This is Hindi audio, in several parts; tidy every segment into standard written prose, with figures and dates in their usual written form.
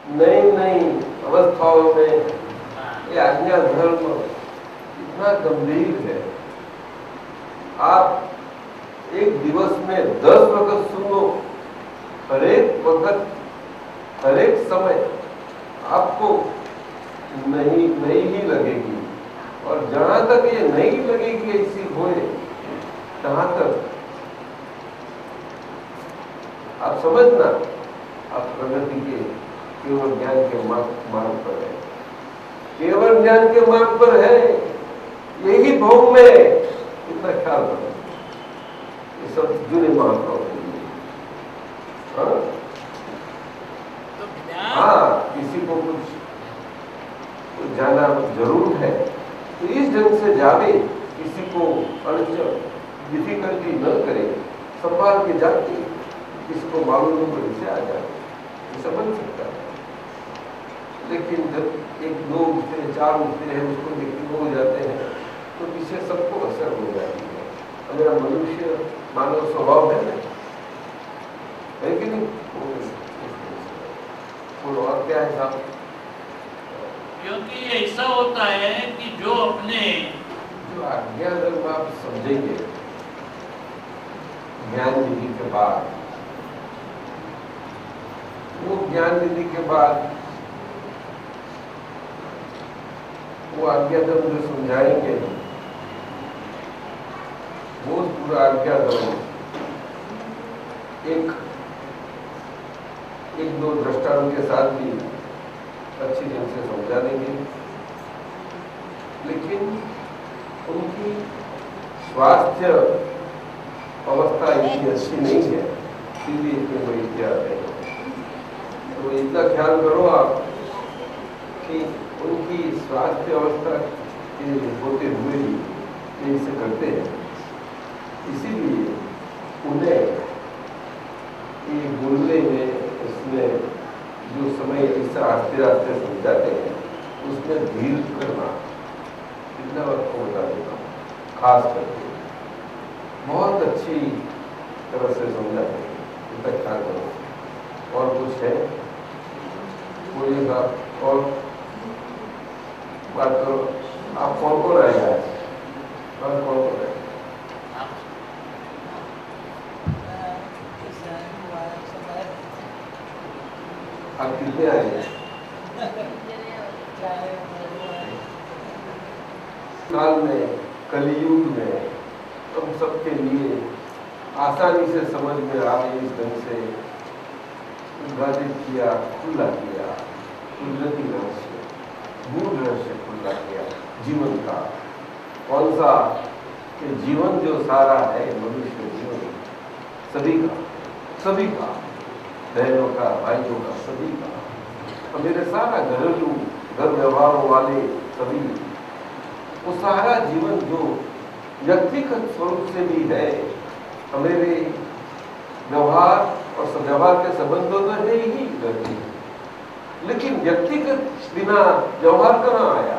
नई नई अवस्थाओं में ये आज्ञा धर्म इतना गंभीर है। आप एक दिवस में 10 वक्त सुनो, हर एक वक्त हर एक समय आपको नहीं ही लगेगी। और जहां तक ये नहीं लगेगी ऐसी होए, तहां तक आप समझना आप प्रगति के केवल ज्ञान के मार्ग पर है, केवल ज्ञान के मार्ग पर है। यही भोग में इतना ख्याल रखो। ये सब जुड़े महात्माओं के लिए। हाँ, किसी को कुछ जाना जरूर है तो इस ढंग से जावे, किसी को अड़चन डिफिकल्टी न करे, संभाल के जाती, किसको मालूम हो इसे आ जाए, ये समझ सकता है। लेकिन जब एक दो उठते हैं, चार उठते हैं, उसको देखते हो जाते हैं तो पीछे सबको असर हो जाती है। मेरा मनुष्य मानव स्वभाव है कि नहीं? और क्या है साहब? क्योंकि ऐसा होता है कि जो आज्ञा जब आप समझेंगे ज्ञान विधि के बाद, वो ज्ञान विधि के बाद वो आज्ञा जब जो समझाएंगे, वो पूरा आज्ञा जब एक दो दृष्टांत के साथ भी अच्छी ढंग से समझा देंगे। लेकिन उनकी स्वास्थ्य अवस्था इतनी अच्छी नहीं है, इसलिए इतने बड़ी इतिहास है। तो इतना ख्याल करो आप कि उनकी स्वास्थ्य अवस्था के होते हुए भी ये इसे करते हैं। इसीलिए उन्हें ये बोलने में, इसमें जो समय ऐसा आस्ते आस्ते समझाते हैं, उसमें धीर करना इतना वक्त को बता देता हूँ। खास करके बहुत अच्छी तरह से समझाते हैं, इतना ख्याल करो। और कुछ है बोलिएगा, और बात करो। आप कौन कौन आएगा? और कौन कौन आएगा? आप कितने आए? काल में, कलियुग में हम सबके लिए आसानी से समझ में आए इस ढंग से उद्घाटित किया, खुला किया, कुदरती रहस्य, गूढ़ रहस्य खुला किया जीवन का। कौन सा? कि जीवन जो सारा है, मनुष्य जीवन सभी का, बहनों का, भाइयों का, सभी का, और मेरे सारा घरेलू घर व्यवहारों वाले सभी, वो सारा जीवन जो व्यक्तिगत स्वरूप से भी है, हमारे व्यवहार और सद्व्यवहार के संबंधों में है ही व्यक्ति। लेकिन व्यक्तिगत बिना व्यवहार कहाँ आया?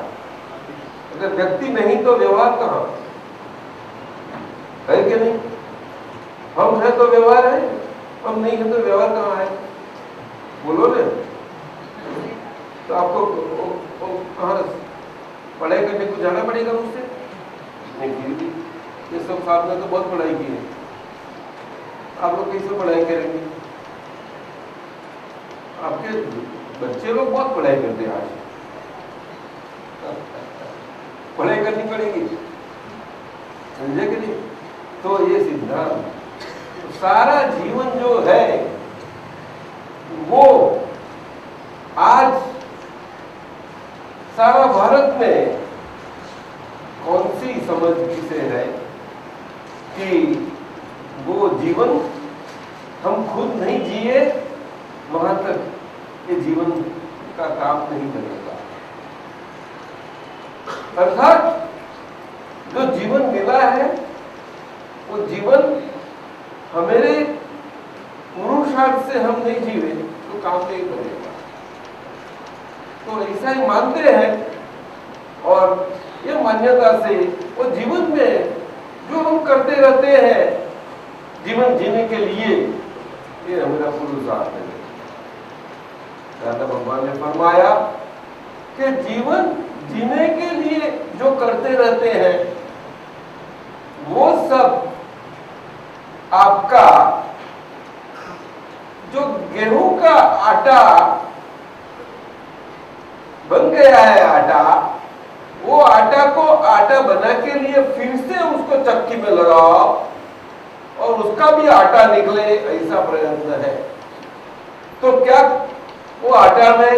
अगर व्यक्ति नहीं तो व्यवहार कहाँ है? कि नहीं? हम हैं तो व्यवहार है, हम नहीं है तो व्यवहार कहाँ है? बोलो ना। तो आपको कहाँ पढ़ाई करने को जाना पड़ेगा मुझसे? नहीं की। ये सब साहब ने तो बहुत पढ़ाई की है, आप लोग कैसे पढ़ाई करेंगे? आपके बच्चे लोग बहुत पढ़ाई करते हैं। आज पढ़ाई करनी पड़ेगी, समझे कि नहीं? तो ये सिद्धांत, सारा जीवन जो है वो आज सारा भारत में कौन सी समझ किसे है कि वो जीवन हम खुद नहीं जिए, वहां तक ये जीवन का काम नहीं बनेगा। अर्थात जो जीवन मिला है वो जीवन हमारे पुरुषार्थ से हम नहीं जीवे तो काम नहीं बनेगा। तो ऐसा ही मानते हैं, और ये मान्यता से वो जीवन में जो हम करते रहते हैं जीवन जीने के लिए, ये हमारा पुरुषार्थ है। दादा भगवान ने फरमाया कि जीवन जीने के लिए जो करते रहते हैं वो सब आपका जो गेहूं का आटा बन गया है आटा, वो आटा को आटा बना के लिए फिर से उसको चक्की में लगाओ और उसका भी आटा निकले, ऐसा प्रयत्न है। तो क्या वो आटा में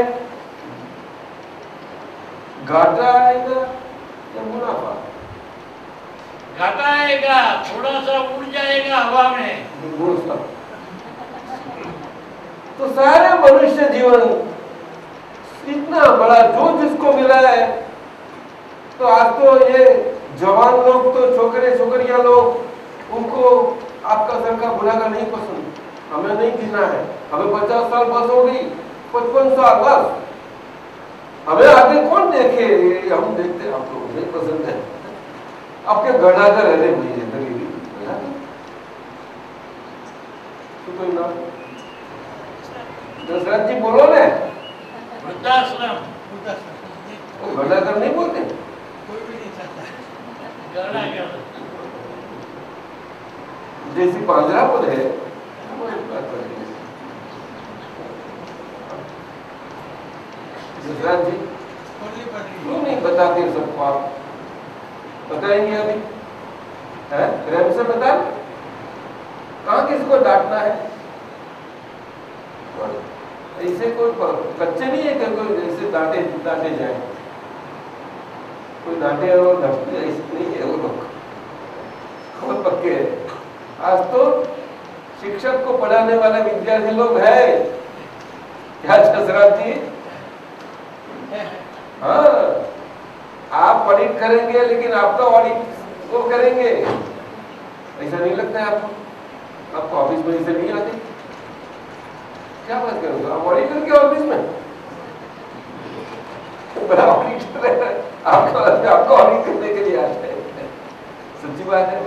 घाटा आएगा या मुनाफा? घाटा आएगा, थोड़ा सा उड़ जाएगा हवा में। तो सारे मनुष्य जीवन इतना बड़ा जो जिसको मिला है, तो आज तो ये जवान लोग तो छोकरे छोकरियां लोग उनको आपका सरकार बुलाकर नहीं पसंद, हमें नहीं जीना है, हमें 50 साल बस हो गई, 55 साल बस, हमें आगे कौन देखे, हम देखते आपको नहीं पसंद है, आपके गढ़ा कर रहने भाई जिंदगी तो कोई ना दशरथ जी बोलो ने वृद्धाश्रम वो गढ़ा कर नहीं बोलते, कोई भी नहीं चाहता गढ़ा कर जैसी पांजरा पद है दशरथ जी क्यों नहीं बताते सबको, आप बताएंगे अभी है प्रेम से बता, कहाँ किसको डांटना है, ऐसे कोई कच्चे नहीं है कि कोई जैसे डांटे डांटे जाए, कोई डांटे और ढपते ऐसे नहीं है वो लोग, बहुत पक्के है। आज तो शिक्षक को पढ़ाने वाले विद्यार्थी लोग है क्या दशरथ जी? हाँ, आप ऑडिट करेंगे लेकिन आपका ऑडिट वो करेंगे, ऐसा नहीं लगता है आपको? आपको ऑफिस में ऐसे नहीं आती, क्या बात करोगे आप ऑडिटर के ऑफिस में? बड़ा ऑडिटर है आपको ऑडिट करने के लिए आते हैं, सच्ची बात है।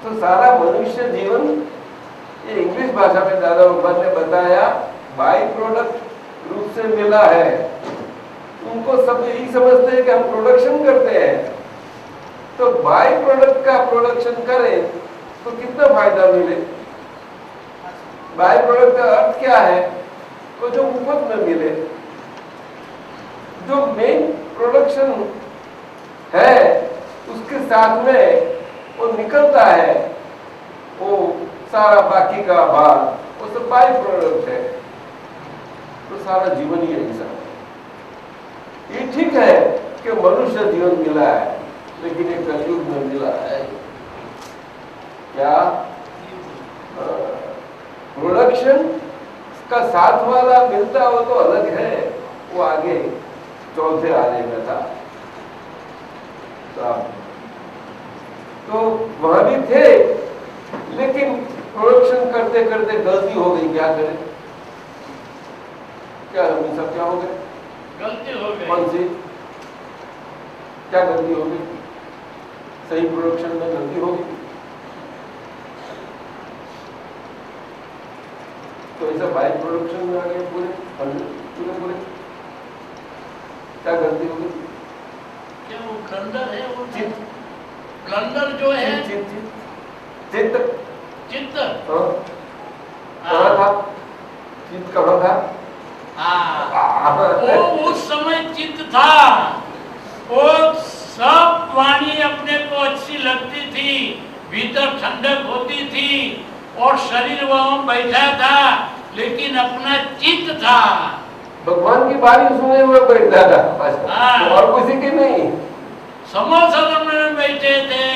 तो सारा मनुष्य जीवन ये इंग्लिश भाषा में दादा भगवान ने बताया बाई प्रोडक्ट रूप से मिला है। उनको सब यही समझते हैं कि हम प्रोडक्शन करते हैं, तो बाई प्रोडक्ट का प्रोडक्शन करें तो कितना फायदा मिले। बाई प्रोडक्ट का अर्थ क्या है? तो जो मुफ्त में मिले, जो मेन प्रोडक्शन है उसके साथ में वो निकलता है, वो सारा बाकी का भाग वो सब बाई प्रोडक्ट है। तो सारा जीवन ही ऐसा है। ये ठीक है कि मनुष्य जीवन मिला है, लेकिन एक कलयुग में मिला है क्या? प्रोडक्शन का साथ वाला मिलता हो तो अलग है, वो आगे चौथे आने में था। तो वहां भी थे, लेकिन प्रोडक्शन करते करते गलती हो गई, क्या करें? क्या हम सब क्या हो गए? गलती हो गई। कौन सी क्या गलती हो गई? सही प्रोडक्शन में गलती हो गई, तो ऐसा बाई प्रोडक्शन में आ गए पूरे क्या गलती हो गई? क्या वो ब्लंडर है? वो चित्त, ब्लंडर जो है चित्त चित्त कहाँ था? चित्त कहाँ था? वो उस समय चित्त था, वो सब वाणी अपने को अच्छी लगती थी, भीतर ठंडक होती थी और शरीर वहां बैठा था, लेकिन अपना चित्त था। भगवान की बाणी सुने हुए बैठा था, तो और किसी की नहीं। समर्थन में बैठे थे,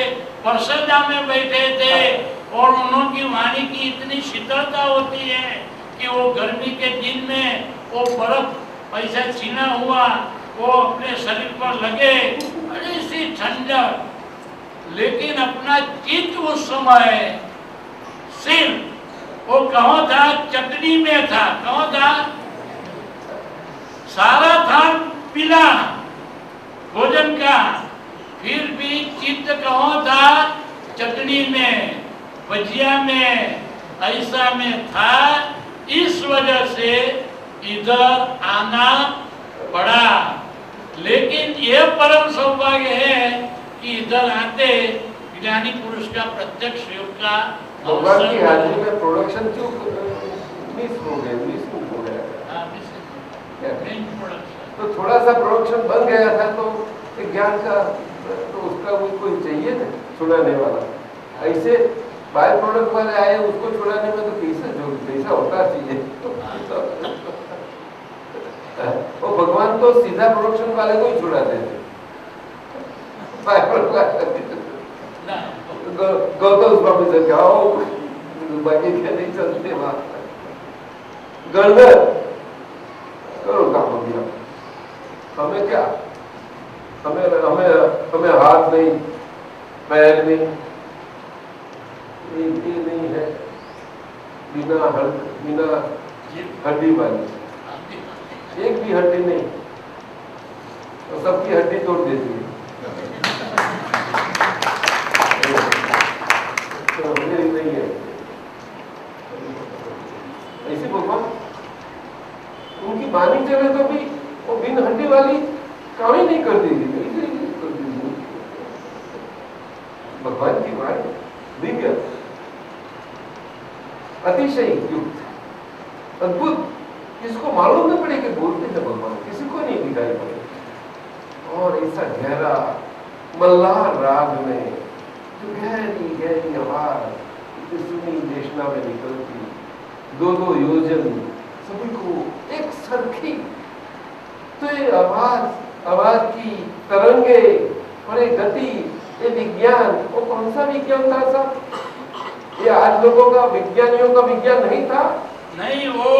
परिषदा में बैठे थे, और उन्होंने की वाणी की इतनी शीतलता होती है कि वो गर्मी के दिन में वो बर्फ ऐसा छीना हुआ वो अपने शरीर पर लगे, ऐसी ठंडक, लेकिन अपना चित्त उस समय सिर्फ वो कहाँ था? चटनी में था। कहाँ था? सारा था पीला भोजन का, फिर भी चित्त कहाँ था? चटनी में, भजिया में, ऐसा में था। इस वजह से इधर आना पड़ा, लेकिन ये परम सौभाग्य है कि इधर आते ज्ञानी पुरुष का प्रत्यक्ष योग का भगवान की हाजिरी में प्रोडक्शन क्यों मिस हो गया? तो थोड़ा सा प्रोडक्शन बन गया था तो एक ज्ञान का तो उसका कोई चाहिए ना छुड़ाने वाला। ऐसे बाय प्रोडक्ट वाले आए उसको छुड़ाने में तो पैसा होता चाहिए। वो भगवान तो सीधा प्रोडक्शन वाले को ही छुड़ाते थे। गौतम स्वामी से क्या हो बाकी क्या नहीं चलते वहां गणगण करो काम हो गया। हमें क्या हमें हाथ नहीं पैर नहीं ये नहीं है बिना हड्डी वाली एक भी हड्डी नहीं तो सबकी हड्डी तोड़ देती है। तो मेरी नहीं है ऐसी भगवान उनकी वाणी चले तो भी वो बिन हड्डी वाली काम ही नहीं करती थी। भगवान की वाणी दिव्य अतिशय युक्त अद्भुत, किसको मालूम न पड़े कि बोलते हैं भगवान, किसी को नहीं दिखाई पड़े। और ऐसा गहरा मल्हार राग में जो गहरी आवाज सुनी देशना में निकलती 2-2 योजन सभी को एक सरखी, तो ये आवाज की तरंगे और एक गति, ये विज्ञान, वो कौन सा विज्ञान था साहब? ये आज लोगों का विज्ञानियों का विज्ञान नहीं था। नहीं, वो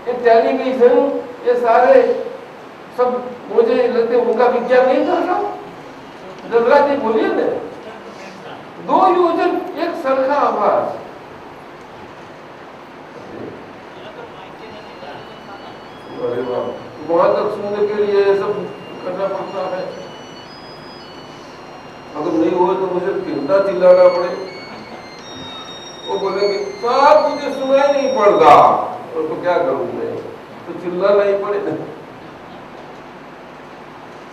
ये टेलीविजन ये सारे सब मुझे लगते उनका विज्ञान नहीं था साहब। जजरा जी बोलिए ना, 2 योजन एक सरखा आवाज। अरे वाह, वहां तक सुनने के लिए सब करना पड़ता है। अगर नहीं हुआ तो मुझे कितना चिल्लाना पड़े। वो बोलेंगे साहब मुझे सुनाई नहीं पड़ता, तो क्या करूं मैं, तो चिल्लाना ही पड़े।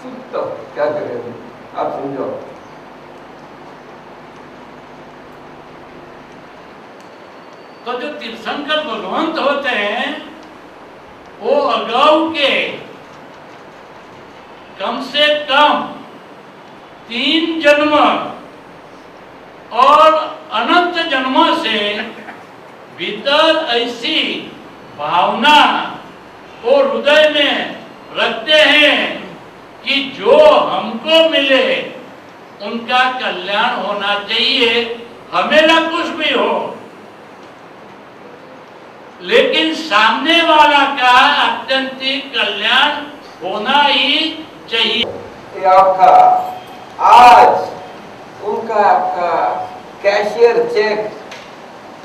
सुनता क्या करें, आप समझाओ। तो जो तीर्थंकर भगवंत होते हैं वो अगाऊ के कम से कम 3 जन्म और अनंत जन्मों से भीतर ऐसी भावना को हृदय में रखते हैं कि जो हमको मिले उनका कल्याण होना चाहिए, हमें ना कुछ भी हो, लेकिन सामने वाला का अत्यंतिक कल्याण होना ही चाहिए। आपका आज उनका आपका कैशियर चेक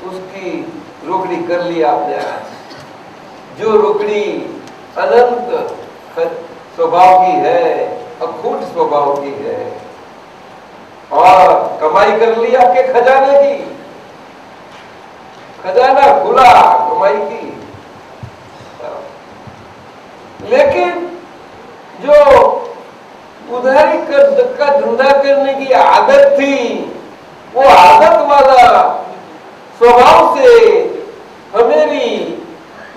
उसकी रोकड़ी कर लिया आपने। आज जो रोकड़ी अनंत स्वभाव की है, अखूट स्वभाव की है, और कमाई कर ली आपके खजाने की, खजाना खुला कमाई की। लेकिन जो उधारी का धंधा करने की आदत थी, वो आदत वाला स्वभाव से हमेरी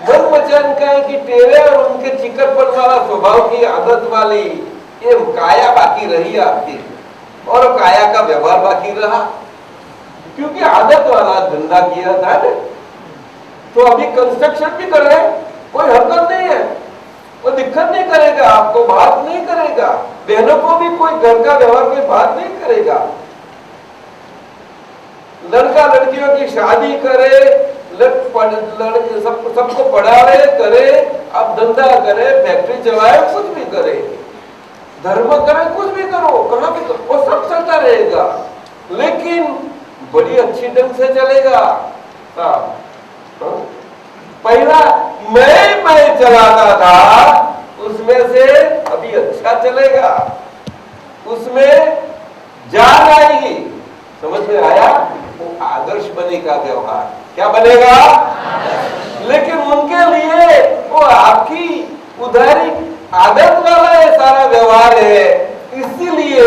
मन मचान का की टेरे और उनके चिकटपन वाला स्वभाव की आदत वाली ये काया बाकी रही आपकी, और काया का व्यवहार बाकी रहा, क्योंकि आदत वाला धंधा किया था ना। तो अभी कंस्ट्रक्शन भी कर रहे हैं, कोई हरकत नहीं है, वो दिक्कत नहीं करेगा, आपको बात नहीं करेगा, बहनों को भी कोई घर का व्यवहार कोई बात नहीं करेगा। लड़का लड़कियों की शादी करे, सबको पढ़ावे करे, अब धंधा करे, फैक्ट्री चलाए, कुछ भी करे, धर्म करे, कुछ भी करो, कहां भी करो, वो सब चलता रहेगा, लेकिन बड़ी अच्छी ढंग से चलेगा। पहला मैं चलाता था, उसमें से अभी अच्छा चलेगा, उसमें जान आएगी, समझ में आया? वो आदर्श बनेगा व्यवहार, क्या बनेगा? लेकिन उनके लिए वो आपकी उदारी आदत वाला है, सारा व्यवहार है। इसीलिए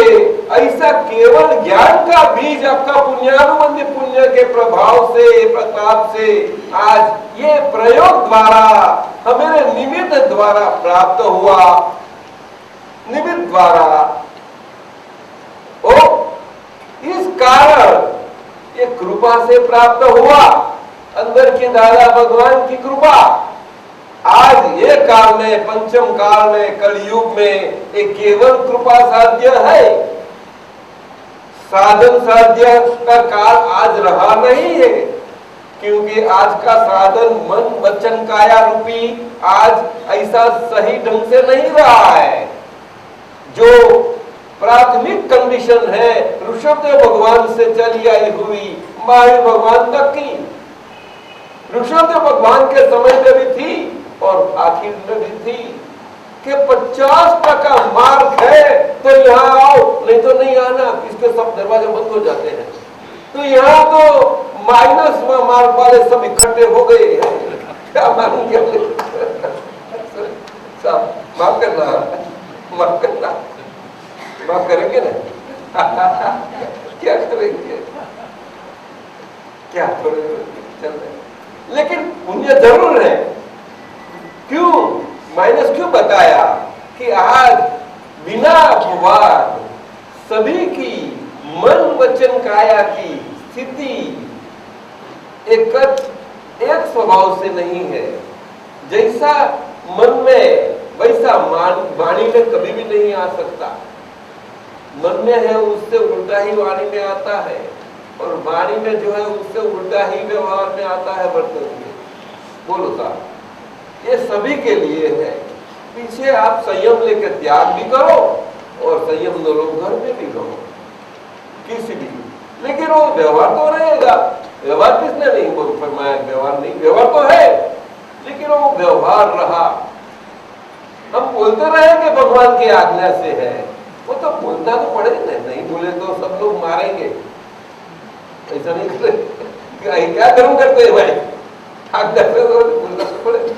ऐसा केवल ज्ञान का बीज आपका पुण्यानुबंधी पुण्य के प्रभाव से, प्रताप से आज ये प्रयोग द्वारा हमें निमित्त द्वारा प्राप्त हुआ। निमित्त द्वारा ओ इस कारण ये कृपा से प्राप्त हुआ, अंदर के दादा भगवान की कृपा। आज ये काल में, पंचम काल में, कलयुग में एक केवल कृपा साध्य है। साधन साध्य का काल आज रहा नहीं है, क्योंकि आज का साधन मन वचन काया रूपी आज ऐसा सही ढंग से नहीं रहा है। जो प्राथमिक कंडीशन है ऋषभदेव भगवान से चली आई हुई महावीर भगवान तक की, ऋषभदेव भगवान के समय में भी थी और आखिर में भी थी कि 50% मार्ग है तो यहाँ आओ, नहीं तो नहीं आना। इसके सब दरवाजे बंद हो जाते हैं। तो यहाँ तो माइनस मार्ग वाले सब इकट्ठे हो गए हैं। क्या मानेंगे? माफ करना, माफ करना, माफ करेंगे ना? क्या करेंगे? क्या करेंगे? चल रहे, लेकिन पुण्य जरूर है। क्यों माइनस क्यों बताया कि आज बिना अपवाद सभी की मन वचन काया की स्थिति एक स्वभाव से नहीं है। जैसा मन में वैसा वाणी में कभी भी नहीं आ सकता। मन में है उससे उल्टा ही वाणी में आता है, और वाणी में जो है उससे उल्टा ही व्यवहार में आता है, वर्तन में। बोलो साहब, ये सभी के लिए है। पीछे आप संयम लेकर त्याग भी करो और संयम दो लोग घर में भी करो, किसी भी, लेकिन वो व्यवहार तो रहेगा। व्यवहार किसने नहीं बोल फरमाया? व्यवहार नहीं, व्यवहार तो है, लेकिन वो व्यवहार रहा। हम बोलते रहेंगे भगवान की आज्ञा से है, वो तो बोलना तो पड़ेगा। नहीं बोले तो सब लोग मारेंगे। ऐसा नहीं करे, क्या कर्म करते हैं भाई? आज्ञा से तो बोलना तो पड़ेगा,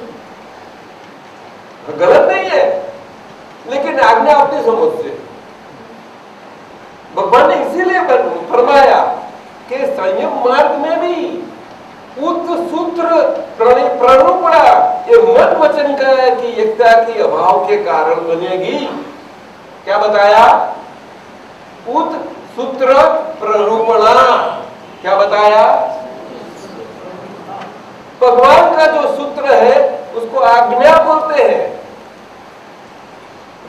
गलत नहीं है, लेकिन आज्ञा अपनी समझ से। भगवान ने इसीलिए फरमाया कि संयम मार्ग में भी सूत्र प्रणुपड़ा ये मन वचन की एकता की अभाव के कारण बनेगी। क्या बताया? सूत्र प्रणुपणा। क्या बताया? भगवान का जो सूत्र है उसको आज्ञा बोलते हैं।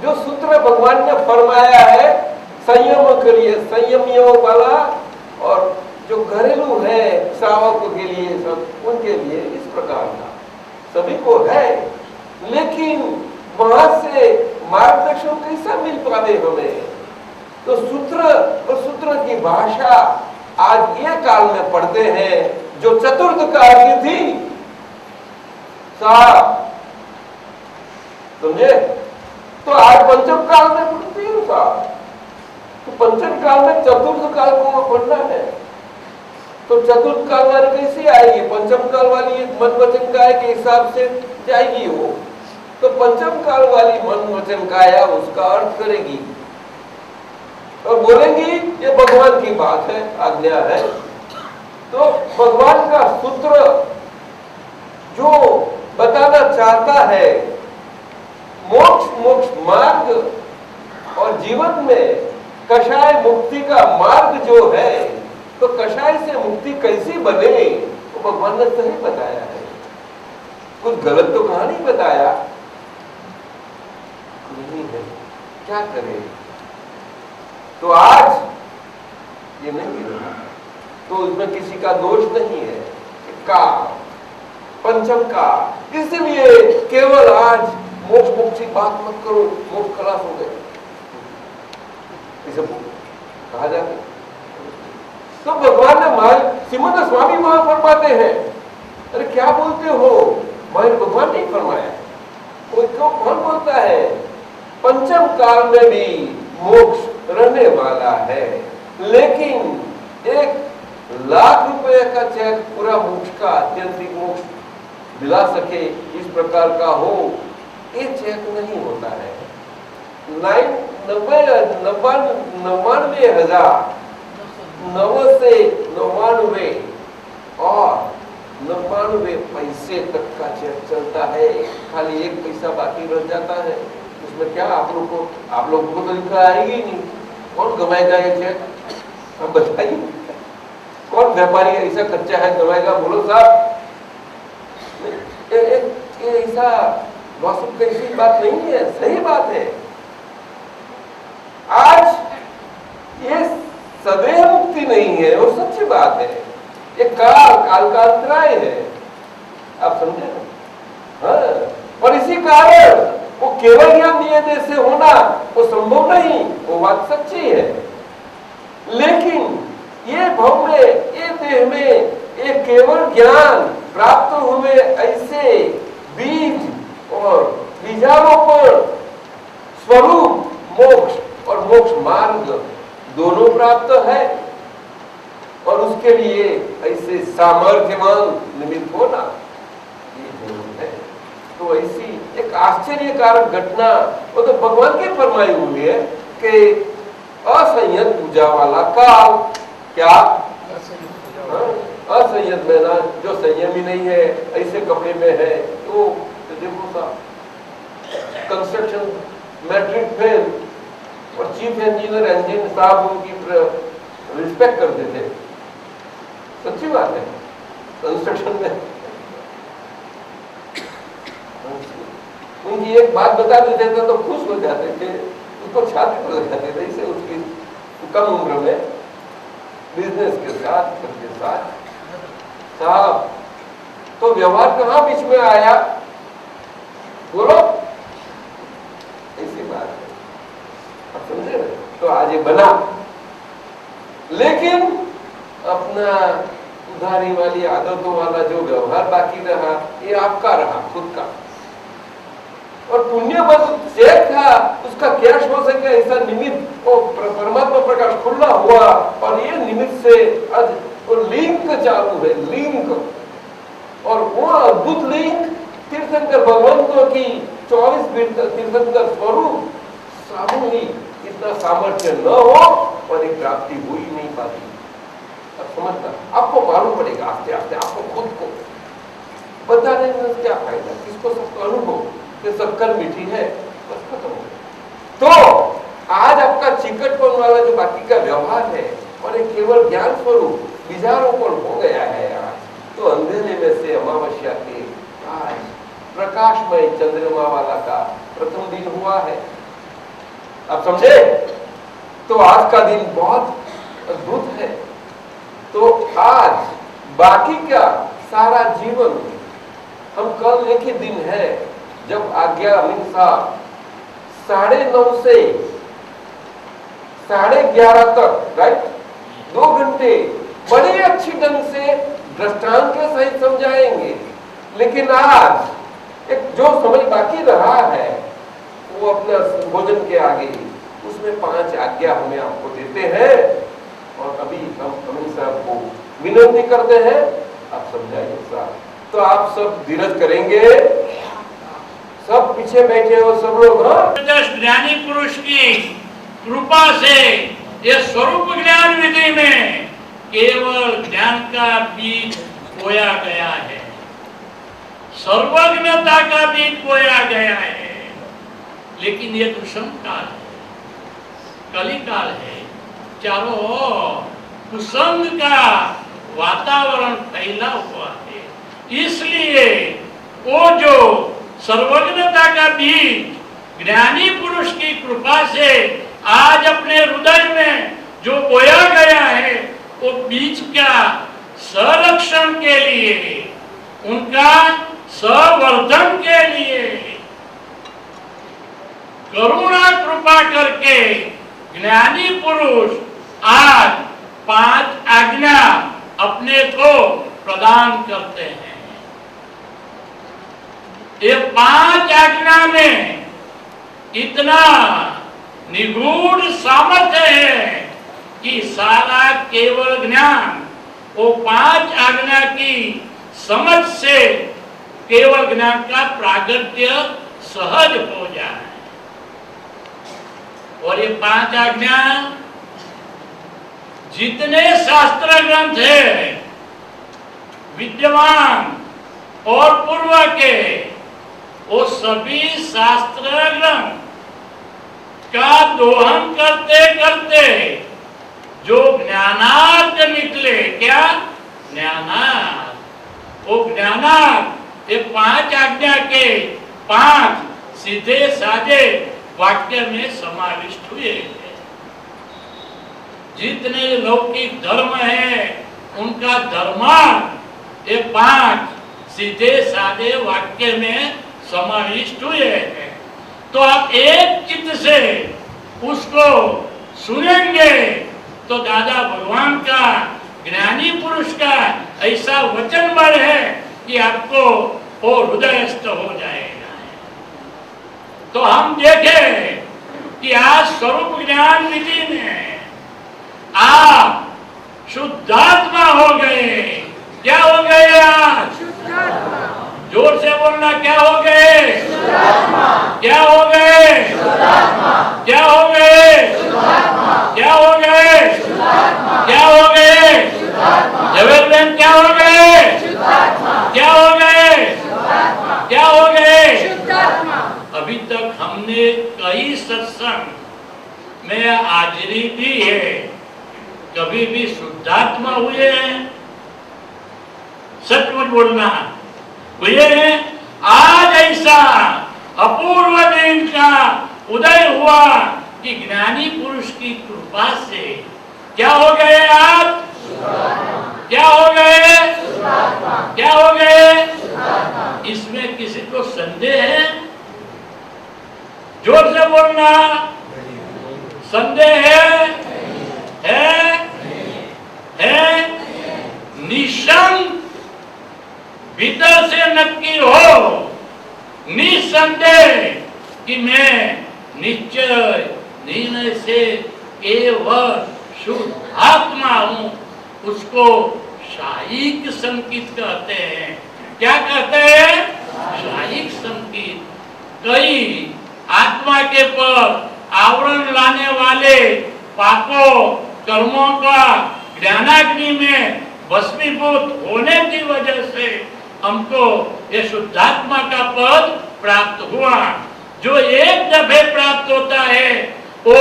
जो सूत्र भगवान ने फरमाया है संयम के लिए, संयम योग वाला, और जो घरेलू है श्रावकों के लिए, सब उनके लिए इस प्रकार का सभी को है। लेकिन वहां से मार्गदर्शन कैसा मिल पावे हमें? तो सूत्र और सूत्र की भाषा आज ये काल में पढ़ते हैं जो चतुर्थ काल की थी। साहब समझे? तो आज पंचम काल में पढ़ती है साहब। तो पंचम काल में चतुर्थ काल को पढ़ना है, तो चतुर्थ काल वाली कैसी आएगी? पंचम काल वाली मन वचन काया के हिसाब से जाएगी वो। तो पंचम काल वाली मन वचन काया उसका अर्थ करेगी और बोलेंगी ये भगवान की बात है, आज्ञा है। तो भगवान का सूत्र जो बताना चाहता है मोक्ष मार्ग और जीवन में कषाय मुक्ति का मार्ग जो है, तो कषाय से मुक्ति कैसी बने वो भगवान ने सही बताया है। कुछ गलत तो कहा नहीं बताया नहीं है, क्या करें? तो आज ये नहीं रहा, तो उसमें किसी का दोष नहीं है। का पंचम का, इसलिए केवल आज मोक्ष मोक्ष की बात मत करो, मोक्ष खलास हो गए इसे कहा जाता। तो भगवान ने श्रीमद स्वामी वहां फरमाते हैं, अरे क्या बोलते हो? महावीर भगवान नहीं फरमाया, वो क्यों कौन बोलता है? पंचम काल में भी मोक्ष रहने वाला है, लेकिन 1 लाख रुपए का चेक पूरा मोक्ष का, आत्यंतिक मोक्ष दिला सके इस प्रकार का हो, ये चेक नहीं होता है। 99,999 और 99 पैसे तक का चेक चलता है, खाली 1 पैसा बाकी रह जाता है। उसमें क्या आप लोगों को तो लिखा आएगी नहीं, कौन गवाएगा ये चेक? हम बताइए, कौन व्यापारी ऐसा कच्चा है गवाएगा? बोलो साहब, ये ऐसा गॉसिप की ऐसी बात नहीं है, सही बात है। आज ये सदैव मुक्ति नहीं है और सच्ची बात है, ये काल का अंतराय है, आप समझे ना? हाँ, और इसी कारण वो केवल ज्ञान दिए से होना वो संभव नहीं, वो बात सच्ची है। लेकिन ये भव में, ये देह में, ये केवल ज्ञान प्राप्त हुए ऐसे बीज और बीजारोपण स्वरूप मोक्ष और मोक्ष मार्ग दोनों प्राप्त है, और उसके लिए ऐसे सामर्थ्यवान निमित्त होना ये जरूर है। तो ऐसी एक आश्चर्यकारक घटना वो तो भगवान के फरमाई हुई है कि असंयत पूजा वाला काल, क्या असंयत में ना, जो संयमी नहीं है, ऐसे कपड़े में है, तो देखो साहब, कंस्ट्रक्शन मैट्रिक फेल और चीफ इंजीनियर इंजीनियर साहब उनकी रिस्पेक्ट करते थे, सच्ची बात है। कंस्ट्रक्शन में उनकी एक बात बता देते थे तो खुश हो जाते थे, उसको छाती पर लग जाते थे। इसे उसकी कम उम्र में बिजनेस के साथ साहब, तो व्यवहार कहाँ बीच में आया? बोलो, ऐसी बात है, आप समझे ना? तो आज ये बना, लेकिन अपना उधारी वाली आदतों वाला जो व्यवहार बाकी रहा, ये आपका रहा, खुद का। और पुण्य बस चेक था, उसका कैश हो सके ऐसा निमित्त, वो परमात्मा प्रकाश खुला हुआ, और ये निमित्त से आज वो लिंक चालू है, लिंक। और वो अद्भुत लिंक तीर्थंकर भगवंतों की 24 तीर्थंकर स्वरूप सामूहिक इतना सामर्थ्य न हो और एक प्राप्ति हो ही नहीं पाती। अब समझना, आपको मालूम पड़ेगा आस्ते आस्ते, आपको खुद को बताने में क्या फायदा, किसको सबको अनुभव कि शक्कर मीठी है, बस खत्म हो गया। तो आज आपका चिकटपन वाला जो बाकी का व्यवहार है और एक केवल ज्ञान स्वरूप बीजारोपण हो गया है आज, तो अंधेरे में से अमावस्या के आज प्रकाशमय चंद्रमा वाला का प्रथम दिन हुआ है, आप समझे? तो आज का दिन बहुत अद्भुत है। तो आज बाकी का सारा जीवन, हम कल एक ही दिन है जब आज्ञा अहिंसा 9:30 से 11:30 तक, राइट, 2 घंटे बड़े अच्छी ढंग से दृष्टांत के सहित समझाएंगे। लेकिन आज एक जो समय बाकी रहा है वो अपना भोजन के आगे, उसमें 5 आज्ञा हमें आपको देते हैं, और अभी हम अमीन साहब को विनती करते हैं, आप समझाइए साहब। तो आप सब धीरज करेंगे, सब पीछे बैठे हो सब लोग। ज्ञानी पुरुष की कृपा से ये स्वरूप ज्ञान विधि में केवल ज्ञान का बीज बोया गया है, सर्वज्ञता का बीज बोया गया है। लेकिन ये दुष्म काल है, कली काल है, चारों ओर कुसंग का वातावरण फैला हुआ है। इसलिए वो जो सर्वज्ञता का बीज ज्ञानी पुरुष की कृपा से आज अपने हृदय में जो बोया गया है, वो बीज का संरक्षण के लिए, उनका संवर्धन के लिए करुणा कृपा करके ज्ञानी पुरुष आज 5 आज्ञा अपने को प्रदान करते हैं। ये 5 आज्ञा में इतना निगूढ़ सामर्थ्य है कि सारा केवल ज्ञान वो 5 आज्ञा की समझ से केवल ज्ञान का प्रागट्य सहज हो जाए। और ये 5 आज्ञा जितने शास्त्र ग्रंथ है विद्यमान और पूर्व के, वो सभी शास्त्र ग्रंथ का दोहन करते करते जो ज्ञानार्थ निकले, क्या ज्ञानार्थ, वो ज्ञानार्थ ये 5 आज्ञा के 5 सीधे साधे वाक्य में समाविष्ट हुए। जितने लौकिक धर्म है उनका धर्मार्थ ये 5 सीधे साधे वाक्य में समाविष्ट हुए हैं। तो आप एक चित्त से उसको सुनेंगे तो दादा भगवान का, ज्ञानी पुरुष का ऐसा वचन बल है कि आपको वो हृदयस्थ हो जाएगा। तो हम देखें कि आज स्वरूप ज्ञान विधि में आप शुद्धात्मा हो गए। क्या हो गए आज? जोर से बोलना, क्या हो गए? क्या हो गए? क्या हो गए? क्या हो गए? क्या हो गए? जवेद क्या हो गए? क्या हो गए? क्या हो गए? अभी तक हमने कई सत्संग में हाजिरी दी है, कभी भी शुद्धात्मा हुए हैं? सचमुच बोलना, हुए हैं? आज ऐसा अपूर्व दिन का उदय हुआ कि ज्ञानी पुरुष की कृपा से क्या हो गए आज? क्या हो गए? क्या हो गए? इसमें किसी को संदेह है? जोर से बोलना, संदेह है? है? निशंक भीतर से नक्की हो, निसंदेह कि मैं निश्चय निर्णय से केवल शुद्ध आत्मा हूं, उसको शायिक संकित कहते हैं। क्या कहते हैं? शायिक संकित। कई आत्मा के पर आवरण लाने वाले पापों कर्मों का ज्ञानाग्नि में भस्मीभूत होने की वजह से हमको ये शुद्धात्मा का पद प्राप्त हुआ। जो एक दफे प्राप्त होता है वो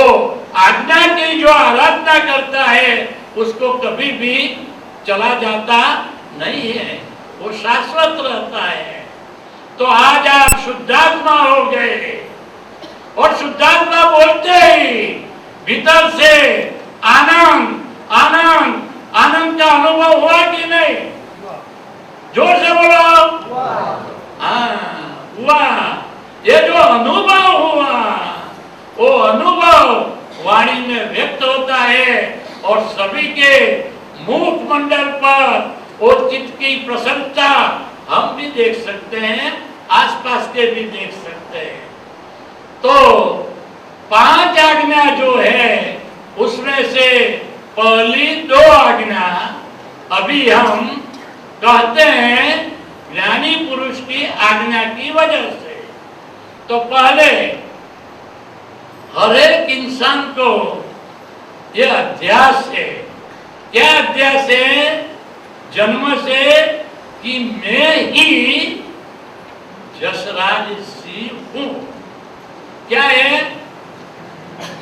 आज्ञा की जो आराधना करता है उसको कभी भी चला जाता नहीं है, वो शाश्वत रहता है। तो आज आप शुद्धात्मा हो गए और शुद्धात्मा बोलते ही भीतर से आनंद आनंद आनंद का अनुभव हुआ कि नहीं? जोर से बोलो। हाँ, हुआ। ये जो अनुभव हुआ वो अनुभव वाणी में व्यक्त होता है और सभी के मुख मंडल पर वो चित्त की प्रसन्नता हम भी देख सकते हैं, आसपास के भी देख सकते हैं। तो 5 आज्ञा जो है उसमें से पहली 2 आज्ञा अभी हम कहते हैं ज्ञानी पुरुष की आज्ञा की वजह से। तो पहले हर एक इंसान को यह अध्यास है। क्या अध्यास है? जन्म से कि मैं ही जसराज सी हूं। क्या है?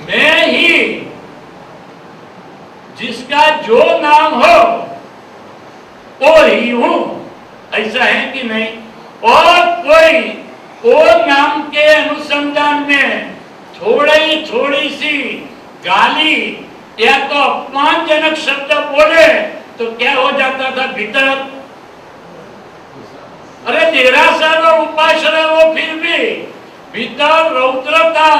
मैं ही, जिसका जो नाम हो वो ही हूं। ऐसा है कि नहीं? और कोई वो नाम के अनुसंधान में थोड़ी सी गाली या तो अपमानजनक शब्द बोले तो क्या हो जाता था भीतर? अरे देरासर और उपासना वो फिर भी भीतर रौद्रता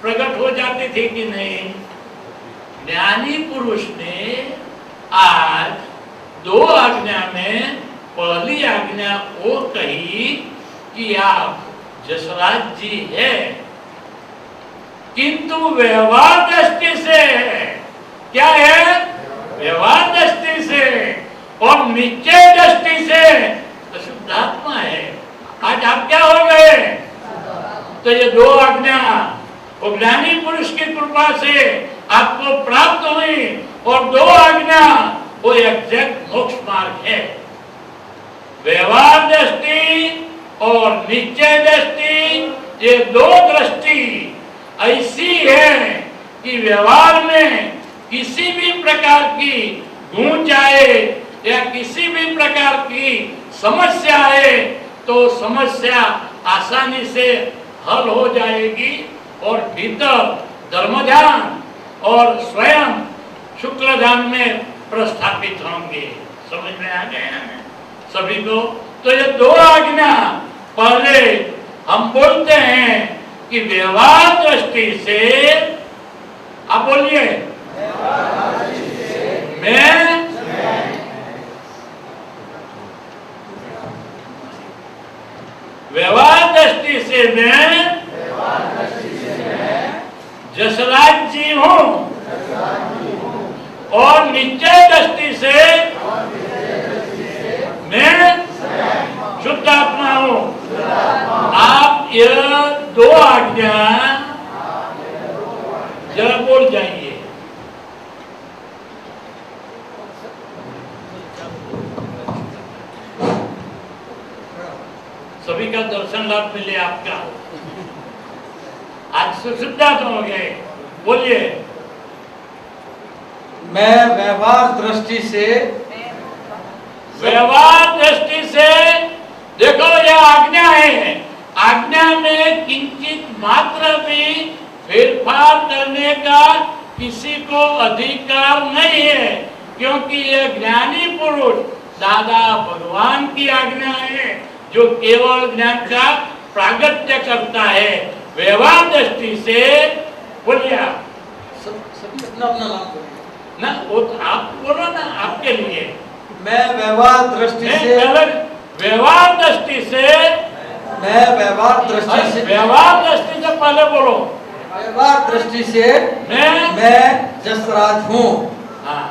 प्रकट हो जाती थी कि नहीं? ज्ञानी पुरुष ने आज 2 आज्ञा में पहली आज्ञा वो कही कि आप जसराज जी है, किंतु व्यवहार दृष्टि से क्या है? व्यवहार दृष्टि से और निश्चय दृष्टि से तो शुद्धात्मा है। आज आप क्या हो गए? तो ये दो आज्ञा वो ज्ञानी पुरुष की कृपा से आपको प्राप्त हुई और दो आज्ञा वो एग्जैक्ट मोक्ष मार्ग है। व्यवहार दृष्टि और निश्चय दृष्टि ये दो दृष्टि ऐसी है कि व्यवहार में किसी भी प्रकार की गूंच आए या किसी भी प्रकार की समस्या आए तो समस्या आसानी से हल हो जाएगी और भीतर धर्मध्यान और स्वयं शुक्ल ध्यान में प्रस्थापित होंगे। समझ में आ गए सभी को? तो ये दो आज्ञा पहले हम बोलते हैं कि व्यवहार दृष्टि से, आप बोलिए, मैं व्यवहार दृष्टि से मैं जसराज जी हूं और निश्चय दृष्टि से मैं शुद्ध आत्मा हूं। आप ये दो आज्ञा जरा बोल जाइए। सभी का दर्शन लाभ मिले आपका। आज शुद्धात्मा हो गए। बोलिए, मैं व्यवहार दृष्टि से देखो यह आज्ञा है। आज्ञा में किंचित मात्र भी फेरफार करने का किसी को अधिकार नहीं है, क्योंकि यह ज्ञानी पुरुष दादा भगवान की आज्ञा है जो केवल ज्ञान का प्रागट्य करता है। व्यवहार दृष्टि से बोलिए, सभी अपना अपना नाम बोलिए ना, वो तो आप बोलो ना, आपके लिए। मैं व्यवहार दृष्टि से व्यवहार दृष्टि से व्यवहार दृष्टि से पहले बोलो। व्यवहार दृष्टि से मैं जसराज हूँ। हाँ।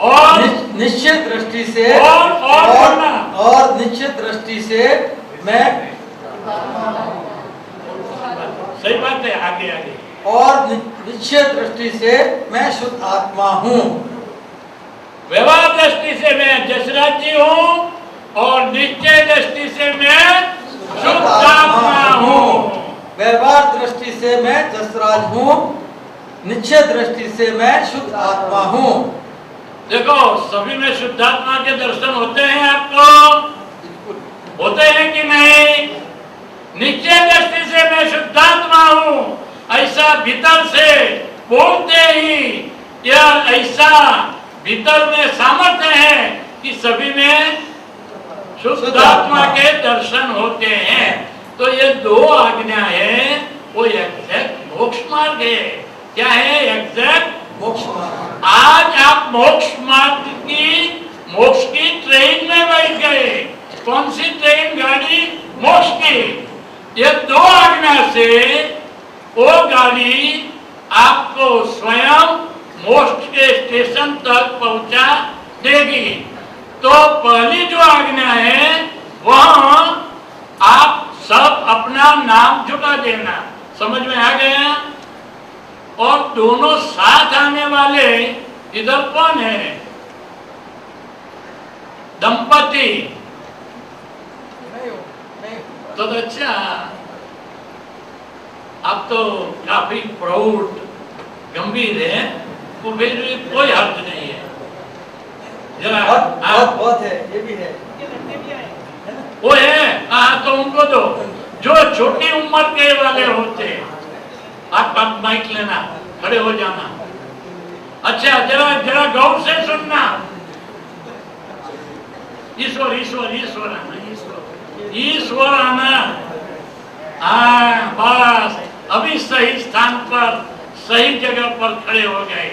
और निश्चित दृष्टि से और निश्चित दृष्टि से मैं, सही बात है, आगे आगे। और निश्चित दृष्टि से मैं शुद्ध आत्मा हूँ। व्यवहार दृष्टि से मैं जसराज जी हूँ और निश्चय दृष्टि से मैं शुद्ध आत्मा हूँ। व्यवहार दृष्टि से मैं जसराज हूँ, निश्चय दृष्टि से मैं शुद्ध आत्मा हूँ। देखो सभी में शुद्धात्मा के दर्शन होते हैं आपको, होते हैं कि नहीं? निश्चय दृष्टि से मैं शुद्धात्मा हूँ ऐसा भीतर से बोलते ही यह ऐसा भीतर में सामर्थ्य है कि सभी में शुद्धात्मा के दर्शन होते हैं। तो ये दो आज्ञा है, वो एग्जैक्ट मोक्ष मार्ग है। क्या है? एग्जैक्ट मोक्ष मार्ग। आज आप मोक्ष मार्ग मोक्ष की ट्रेन में बैठ गए। कौन सी ट्रेन? गाड़ी मोक्ष की। ये दो आज्ञा से वो गाड़ी आपको स्वयं मोक्ष के स्टेशन तक पहुंचा देगी। तो पहली जो आज्ञा है वह आप सब अपना नाम झुका देना। समझ में आ गया? और दोनों साथ आने वाले इधर कौन है? दंपति। तो अच्छा, अब तो काफी प्रौढ़ गंभीर है, तो फिर कोई हर्ज नहीं है। जरा बहुत है, ये भी है, वो है। हाँ, तो उनको दो जो छोटी उम्र के वाले होते। आप माइक लेना, खड़े हो जाना। अच्छा, जरा जरा गौर से सुनना। ईश्वर ईश्वर ईश्वर आना, ईश्वर आना। हाँ, बस अभी सही स्थान पर सही जगह पर खड़े हो गए।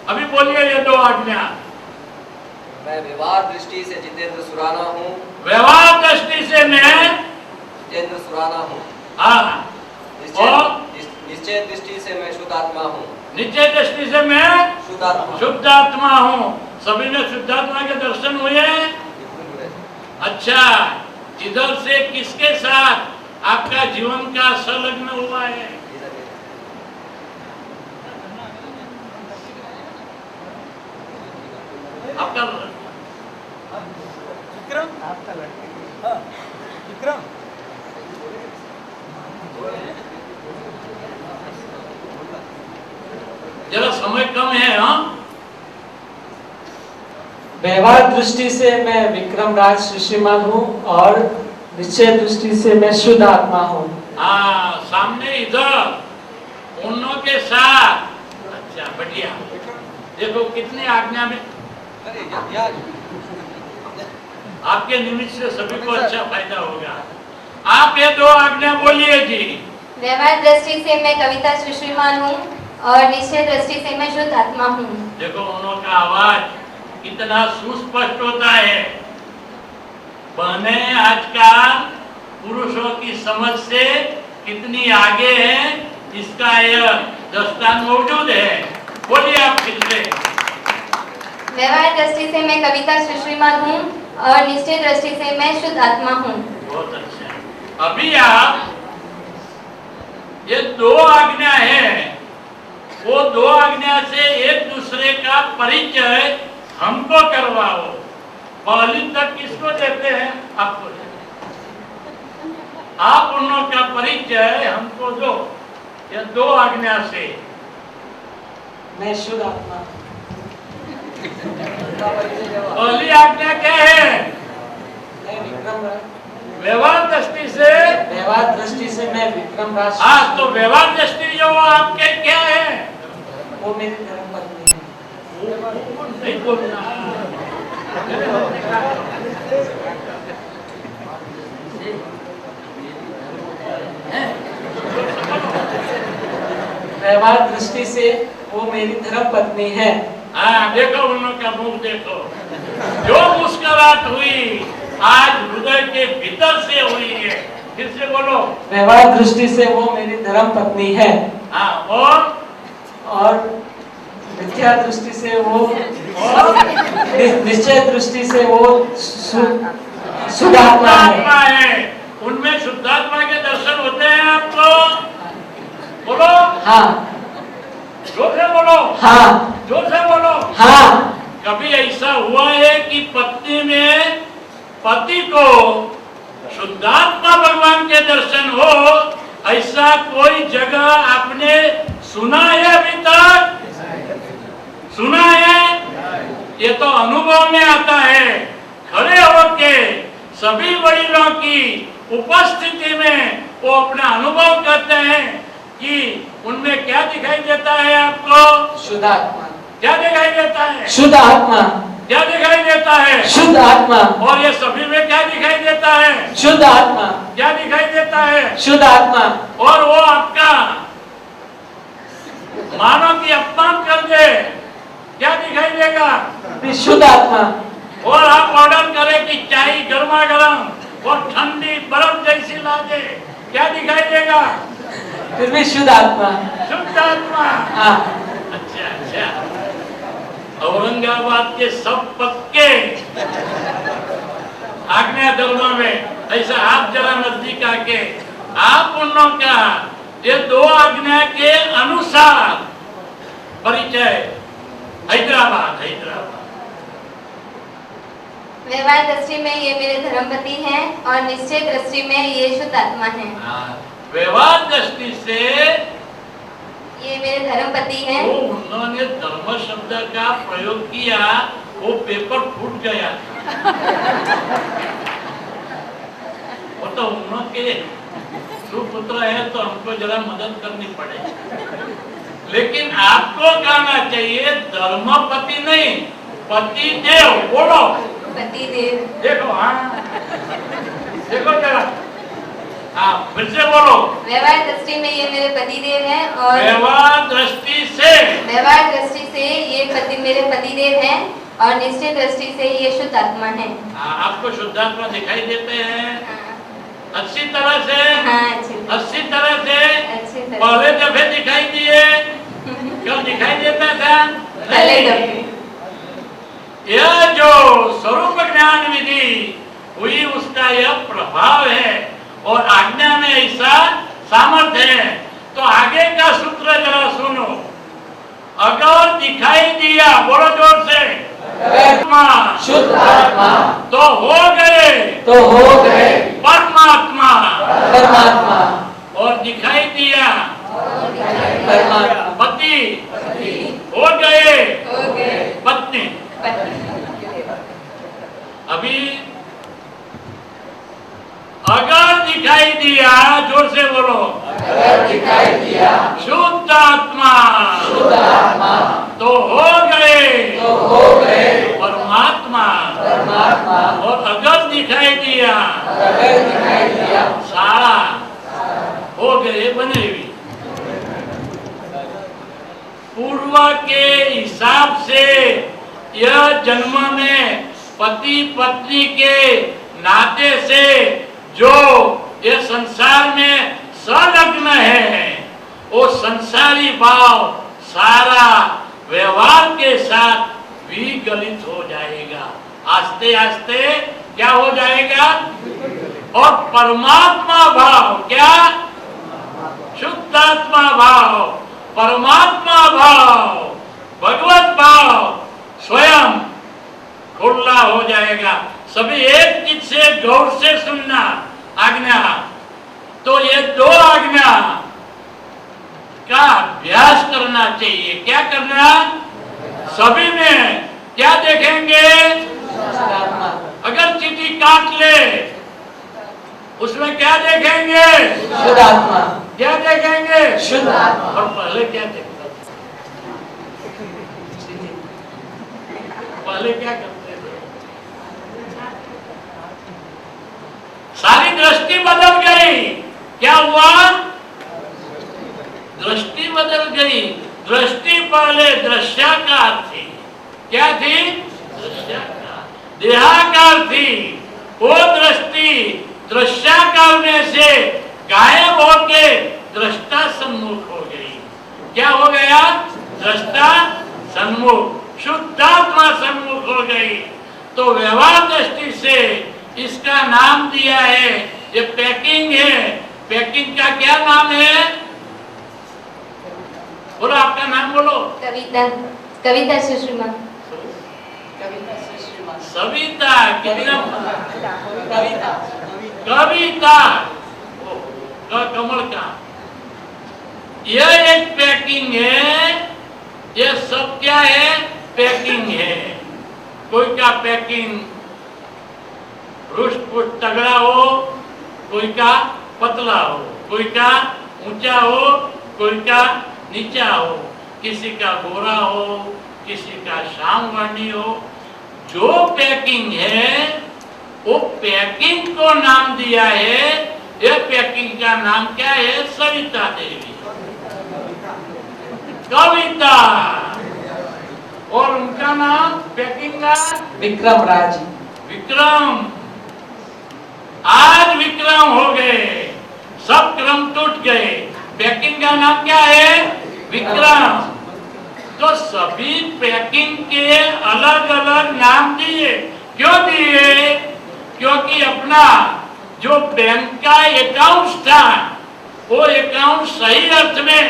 अभी बोलिए ये दो आज्ञा। मैं व्यवहार दृष्टि से जितेंद्र सुराना हूँ। व्यवहार दृष्टि से मैं जितेंद्र सुराना हूँ। हाँ। निश्चय दृष्टि से मैं शुद्ध आत्मा हूँ। निश्चय दृष्टि से मैं शुद्ध आत्मा हूँ। सभी ने शुद्धात्मा के दर्शन हुए? अच्छा, इधर से किसके साथ आपका जीवन का संलग्न हुआ है? आपका विक्रम जरा समय कम है। हाँ, व्यवहार दृष्टि से मैं विक्रम राज श्रीमान हूँ और निश्चय दृष्टि से मैं शुद्ध आत्मा हूँ। हाँ, सामने इधर उन्हों के साथ। अच्छा, बढ़िया। देखो कितनी आज्ञा में आपके निमित्त से सभी को अच्छा फायदा होगा। आप ये दो आज्ञा बोलिए जी। व्यवहार दृष्टि से मैं कविता सुश्रीमान हूँ और निश्चय दृष्टि से मैं शुद्ध आत्मा हूँ। देखो उन्हों का आवाज कितना सुस्पष्ट होता है। बहनें आजकल पुरुषों की समझ से कितनी आगे है, इसका यह दृष्टांत मौजूद है। बोलिए आप फिर से। व्यवहार दृष्टि से मैं कविता सुश्रीमान हूँ और निश्चय दृष्टि से मैं शुद्ध आत्मा हूँ। बहुत अच्छा। अभी आप ये दो आज्ञा है, वो दो आज्ञा से एक दूसरे का परिचय हमको करवाओ। पहली तक किसको देते हैं? आपको देते हैं। आप उन्हों का परिचय हमको दो, ये दो आज्ञा से। मैं शुद्ध आत्मा। पहली आज्ञा क्या है? मैं विक्रम राज। व्यवहार दृष्टि से। व्यवहार दृष्टि से मैं विक्रम राज। हाँ, तो व्यवहार दृष्टि जो आपके क्या है? वो मेरी धर्मपत्नी है। नहीं बोलना। व्यवहार दृष्टि से वो मेरी धर्मपत्नी है। हाँ, देखो उनका मुख देखो, जो मुस्कुराहट हुई आज हृदय के भीतर से हुई है। फिर से बोलो। व्यवहार दृष्टि से वो मेरी धर्मपत्नी है। हाँ, और मिथ्या दृष्टि से वो निश्चय दृष्टि से वो शुद्धात्मा है। उनमें शुद्धात्मा के दर्शन होते हैं आपको? बोलो। हाँ। जोर से बोलो। हाँ। जोर से बोलो। हाँ। कभी ऐसा हुआ है कि पत्नी में पति को शुद्धात्मा भगवान के दर्शन हो, ऐसा कोई जगह आपने सुना है? अभी तक सुना है? ये तो अनुभव में आता है। खड़े होके सभी वडीलों की उपस्थिति में वो अपना अनुभव करते हैं कि उनमें क्या दिखाई देता है आपको? शुद्ध आत्मा। क्या दिखाई देता है? शुद्ध आत्मा। क्या दिखाई देता है? शुद्ध आत्मा। और ये सभी में क्या दिखाई देता है? शुद्ध आत्मा। क्या दिखाई देता है? शुद्ध आत्मा। और वो आपका मानो कि अपमान कर दे, क्या दिखाई देगा? शुद्ध आत्मा। और आप ऑर्डर करें कि चाय गर्मा गर्म और ठंडी बर्फ जैसी ला दे, क्या दिखाई देगा? फिर भी शुद्ध आत्मा। शुद्ध आत्मा। हाँ। अच्छा अच्छा। औरंगाबाद के सब पक्के आज्ञा धर्म में ऐसा आप जरा नजदीक आके आप उन्हों का ये दो आज्ञा के अनुसार परिचय। हैदराबाद। व्यवहार दृष्टि में ये मेरे धर्मपति हैं और निश्चय दृष्टि में ये शुद्ध आत्मा है। व्यवहार दृष्टि से ये मेरे धर्मपति हैं। वो उन्होंने धर्म शब्द का प्रयोग किया, वो पेपर फूट गया। वो तो उन्होंने सुपुत्र है तो हमको जरा मदद करनी पड़े। लेकिन आपको कहना चाहिए धर्मपति नहीं, पति देव। बोलो। पति देव। देखो। हाँ, देखो जरा। हाँ, फिर से बोलो। व्यवहार दृष्टि में ये मेरे पति देव हैं और व्यवहार दृष्टि से ये पति मेरे पति देव हैं और निश्चय दृष्टि से ये शुद्ध आत्मा है। आपको शुद्धात्मा दिखाई देते हैं? हाँ। अच्छी तरह से। हाँ, अच्छी तरह से। अच्छी तरह। पहले दफे दिखाई दिए, कब दिखाई देता था? पहले दफे। यह जो स्वरूप ज्ञान विधि हुई उसका यह प्रभाव है और आज्ञा में ऐसा सामर्थ्य है। तो आगे का सूत्र जरा सुनो। अगर दिखाई दिया, बोलो जोर से, शुद्ध आत्मा तो हो गए परमात्मा। परमात्मा और दिखाई दिया परमात्मा पति, हो गए पत्नी। अभी अगर दिखाई दिया, जोर से बोलो, अगर दिखाई दिया शुद्ध आत्मा तो हो गए परमात्मा। और अगर दिखाई दिया सारा हो गए बने हुए। पूर्व के हिसाब से यह जन्म में पति पत्नी के नाते से जो ये संसार में संलग्न है, वो संसारी भाव सारा व्यवहार के साथ विगलित हो जाएगा। आस्ते आस्ते क्या हो जाएगा? और परमात्मा भाव, क्या? शुद्धात्मा भाव, परमात्मा भाव, भगवत भाव स्वयं खुला हो जाएगा। सभी एक चित्त से गौर से सुनना आज्ञा। तो ये दो आज्ञा का अभ्यास करना चाहिए। क्या करना? सभी में क्या देखेंगे? अगर चिट्ठी काट ले उसमें क्या देखेंगे? शुद्ध आत्मा। क्या देखेंगे? शुद्ध आत्मा। और पहले क्या देखते थे? पहले क्या करते थे? सारी दृष्टि बदल गई। क्या हुआ? दृष्टि बदल गई। दृष्टि पहले दृश्याकार थी। क्या थी? दृश्याकार, देहाकार थी। वो दृष्टि दृश्याकार में से गायब होके दृष्टा सन्मुख हो गई। क्या हो गया? दृष्टा सन्मुख, शुद्धात्मा सन्मुख हो गई। तो व्यवहार दृष्टि से इसका नाम दिया है, ये पैकिंग है। पैकिंग का क्या नाम है? बोलो, आपका नाम बोलो। कविता, कविता सुषमा। सविता, कितना? कविता, कमल का। यह एक पैकिंग है। ये सब क्या है? पैकिंग है। कोई का पैकिंग रुष्ट पुष्ट तगड़ा हो, कोई का पतला हो, कोई का ऊंचा हो, कोई का नीचा हो, किसी का गोरा हो, किसी का श्याम वर्णी हो। जो पैकिंग है वो पैकिंग को नाम दिया है। यह पैकिंग का नाम क्या है? सविता देवी, कविता। और उनका नाम पैकिंग का विक्रम राज। विक्रम। आज विक्रम हो गए, सब क्रम टूट गए। पैकिंग का नाम क्या है? विक्रम। तो सभी पैकिंग के अलग अलग नाम दिए। क्यों दिए? क्योंकि अपना जो बैंक का अकाउंट था वो अकाउंट सही अर्थ में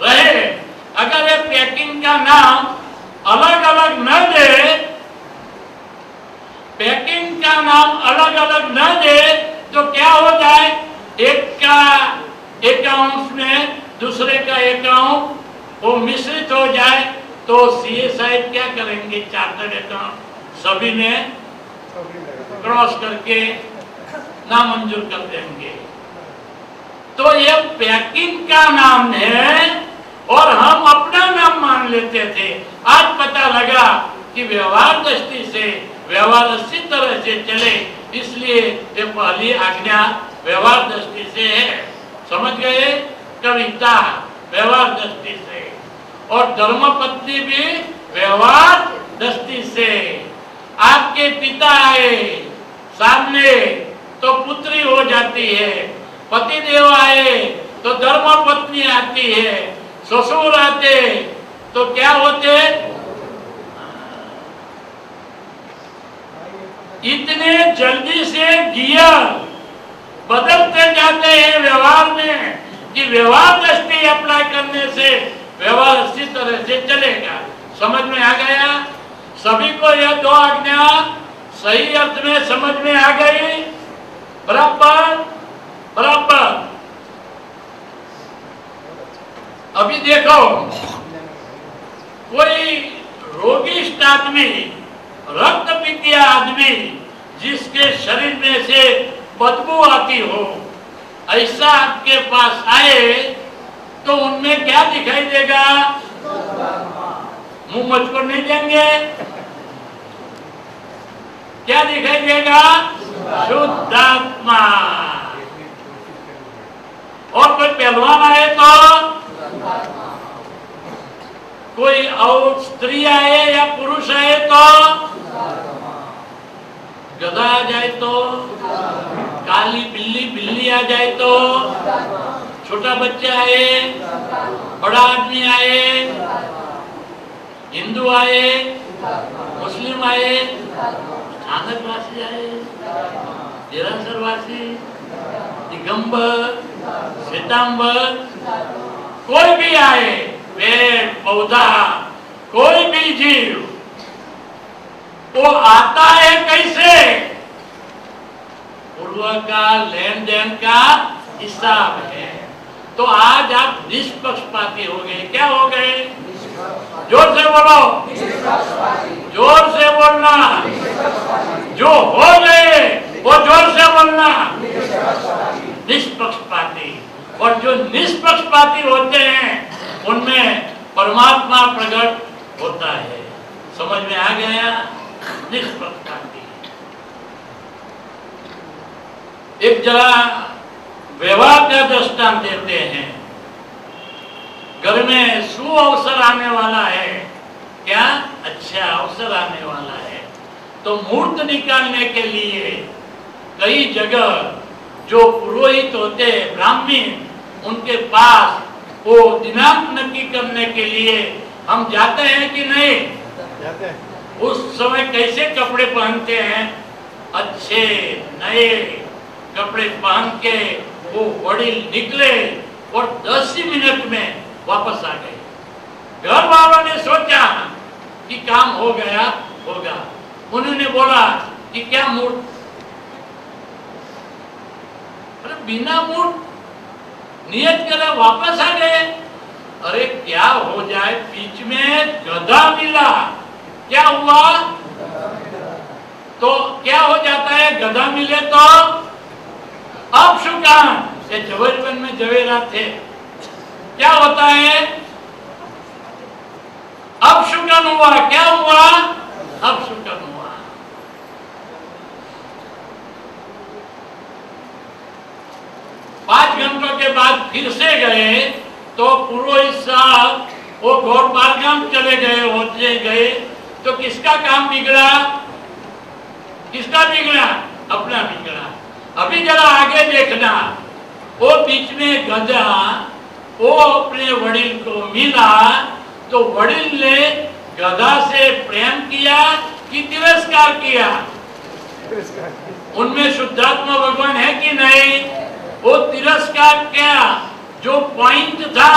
रहे। अगर ये पैकिंग का नाम अलग अलग न दे, पैकिंग का नाम अलग अलग न दे तो क्या हो जाए? एक का अकाउंट में दूसरे का अकाउंट वो मिश्रित हो जाए तो सीए साहब क्या करेंगे? चार्टर्ड अकाउंट सभी ने क्रॉस करके नामंजूर कर देंगे। तो ये पैकिंग का नाम है और हम अपना नाम मान लेते थे। आज पता लगा कि व्यवहार दृष्टि से व्यवहार अच्छी तरह से चले, इसलिए ये पहली आज्ञा व्यवहार दृष्टि से है। समझ गए? कविता व्यवहार दृष्टि से और धर्मपत्नी भी व्यवहार दृष्टि से। आपके पिता आए सामने तो पुत्री हो जाती है, पतिदेव आए तो धर्मपत्नी आती है, ससुर आते तो क्या होते? इतने जल्दी से गियर बदलते जाते हैं व्यवहार में कि व्यवहार दृष्टि अप्लाई करने से व्यवहार अच्छी तरह से चलेगा। समझ में आ गया? सभी को यह दो आज्ञा सही अर्थ में समझ में आ गई? बराबर बराबर। अभी देखो, कोई रोगिष्ट आदमी, रक्त पीतिया आदमी जिसके शरीर में से बदबू आती हो, ऐसा आपके पास आए तो उनमें क्या दिखाई देगा? मुंह मुझको नहीं देंगे? क्या दिखाई देगा? शुद्धात्मा। और कोई पहलवान आए तो, कोई और स्त्री आए या पुरुष आए तो, गधा आ जाए तो, काली बिल्ली आ जाए तो, छोटा बच्चा आए, बड़ा आदमी आए, हिंदू आए, मुस्लिम आए, स्थानकवासी आए, देरासरवासी, दिगंबर, श्वेतांबर, कोई भी आए, पेड़ पौधा, कोई भी जीव, वो आता है कैसे? पूर्व का लेन देन का हिसाब है। तो आज आप निष्पक्षपाती हो गए। क्या हो गए? जोर से बोलो, जोर से बोलना। जो हो गए वो जोर से बोलना। निष्पक्षपाती। और जो निष्पक्षपाती होते हैं उनमें परमात्मा प्रकट होता है। समझ में आ गया? निष्पक्षपाती। एक जगह विवाह का दृष्टांत देते हैं। घर में शुभ अवसर आने वाला है। क्या? अच्छा अवसर आने वाला है। तो मुहूर्त निकालने के लिए कई जगह जो पुरोहित होते, ब्राह्मण, उनके पास वो दिनांक नक्की करने के लिए हम जाते हैं कि नहीं? जाते हैं। उस समय कैसे कपड़े पहनते हैं? अच्छे नए कपड़े पहन के वो वडील निकले और 10 ही मिनट में वापस आ गए। घर वालों ने सोचा कि काम हो गया होगा। उन्होंने बोला कि क्या मूड? अरे बिना मूड नियत करे वापस आ गए। अरे क्या हो जाए, बीच में गधा मिला, क्या हुआ? तो क्या हो जाता है गधा मिले तो? अपशुकान। ये जवेरवन में जवेरा थे। क्या होता है? अपशुकान हुआ। क्या हुआ? अपशुकान हुआ। पांच घंटों के बाद फिर से गए तो पुरोहित साहब वो घोरपालगाम चले गए, होते गए तो किसका काम बिगड़ा? किसका बिगड़ा? अपना बिगड़ा। अभी जरा आगे देखना, वो बीच में गधा वो अपने वडील को मिला तो वडील ने गधा से प्रेम किया कि तिरस्कार किया? उनमें शुद्धात्मा भगवान है कि नहीं? वो तिरस्कार किया। जो पॉइंट था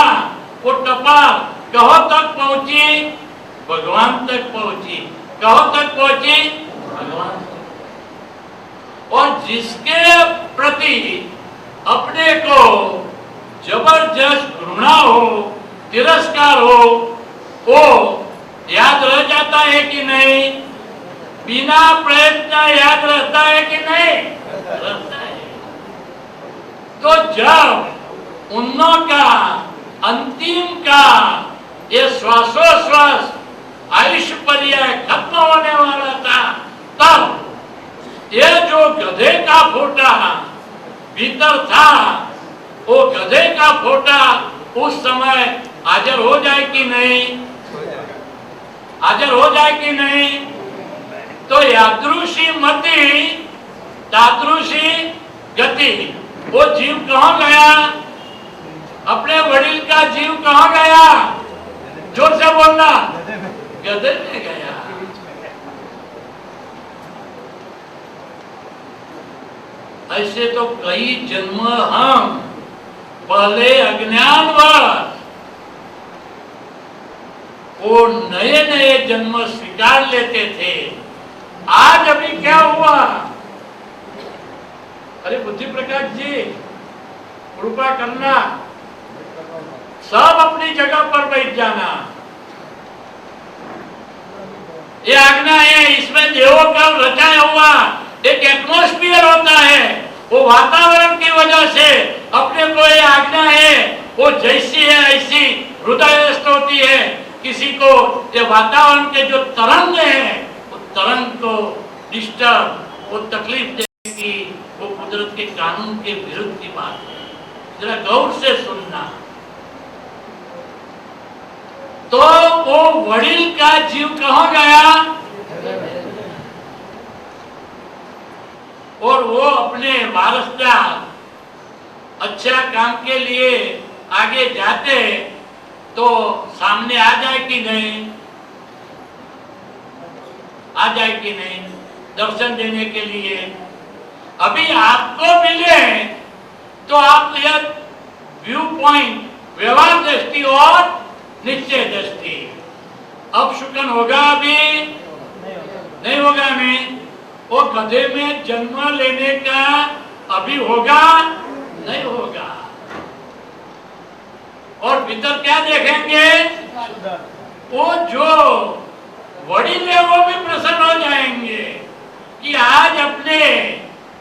वो टपाल कहो तक पहुंची? भगवान तक पहुंची। कहो तक पहुंची? भगवान तक। और जिसके प्रति अपने को जबरदस्त घृणा हो, तिरस्कार हो, वो याद रह जाता है कि नहीं? बिना प्रयत्न याद रहता है कि नहीं? रहता है। तो जब उन्नों का अंतिम का ये श्वासोश्वास आयुष्य पर्याय खत्म होने वाला था, तब ये जो गधे का फोटा भीतर था, वो गधे का फोटा उस समय हाजिर हो जाए कि नहीं? हाजिर हो जाए कि नहीं? तो यादृशी मति तादृशी गति। वो जीव कहाँ गया? अपने वडील का जीव कहाँ गया? जोर से बोलना। गधे में गया। ऐसे तो कई जन्म हम पहले अज्ञानवश वो नए नए जन्म स्वीकार लेते थे। आज अभी क्या हुआ? अरे बुद्धि प्रकाश जी, कृपा करना, सब अपनी जगह पर बैठ जाना। ये आज्ञा है, इसमें देवों का रचाया हुआ एक एटमॉस्फियर होता है। वो वातावरण की वजह से अपने को ये आज्ञा है, वो जैसी है ऐसी हृदयस्थ होती है। किसी को ये वातावरण के जो तरंग हैं, वो तरंग को डिस्टर्ब, वो तकलीफ देने की, वो कुदरत के कानून के विरुद्ध की बात है। जरा गौर से सुनना। तो वो वडील का जीव कहाँ गया? और वो अपने वारसदार अच्छा काम के लिए आगे जाते तो सामने आ जाए कि नहीं? आ जाए कि नहीं दर्शन देने के लिए? अभी आपको मिले तो आप यह व्यू पॉइंट, व्यवहार दृष्टि और निश्चय दृष्टि, अब शुकन होगा? अभी नहीं होगा। नहीं, वो गधे में जन्म लेने का अभी होगा? नहीं होगा। और भीतर क्या देखेंगे? वो जो वडील है वो भी प्रसन्न हो जाएंगे कि आज अपने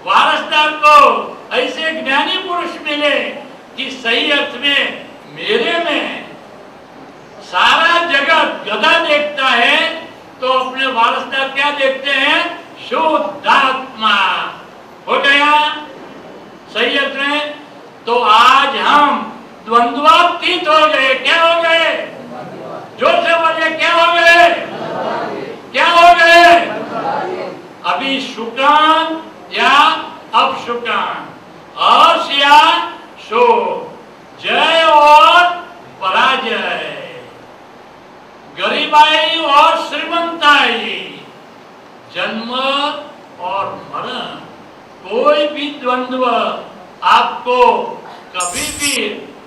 वारसदार को ऐसे ज्ञानी पुरुष मिले कि सही अर्थ में मेरे में सारा जगत गधा देखता है, तो अपने वारसदार क्या देखते हैं? शुद्धात्मा। हो गया सही अर्थ में। तो आज हम द्वंद्वातीत हो गए। क्या हो गए? जोर से बोलिए, क्या हो गए? क्या हो गए? अभी शुकान या अब शुकान, अर्श या शोक, जय और पराजय, गरीबाई और श्रीमंताई, जन्म और मरण, कोई भी द्वंद्व आपको कभी भी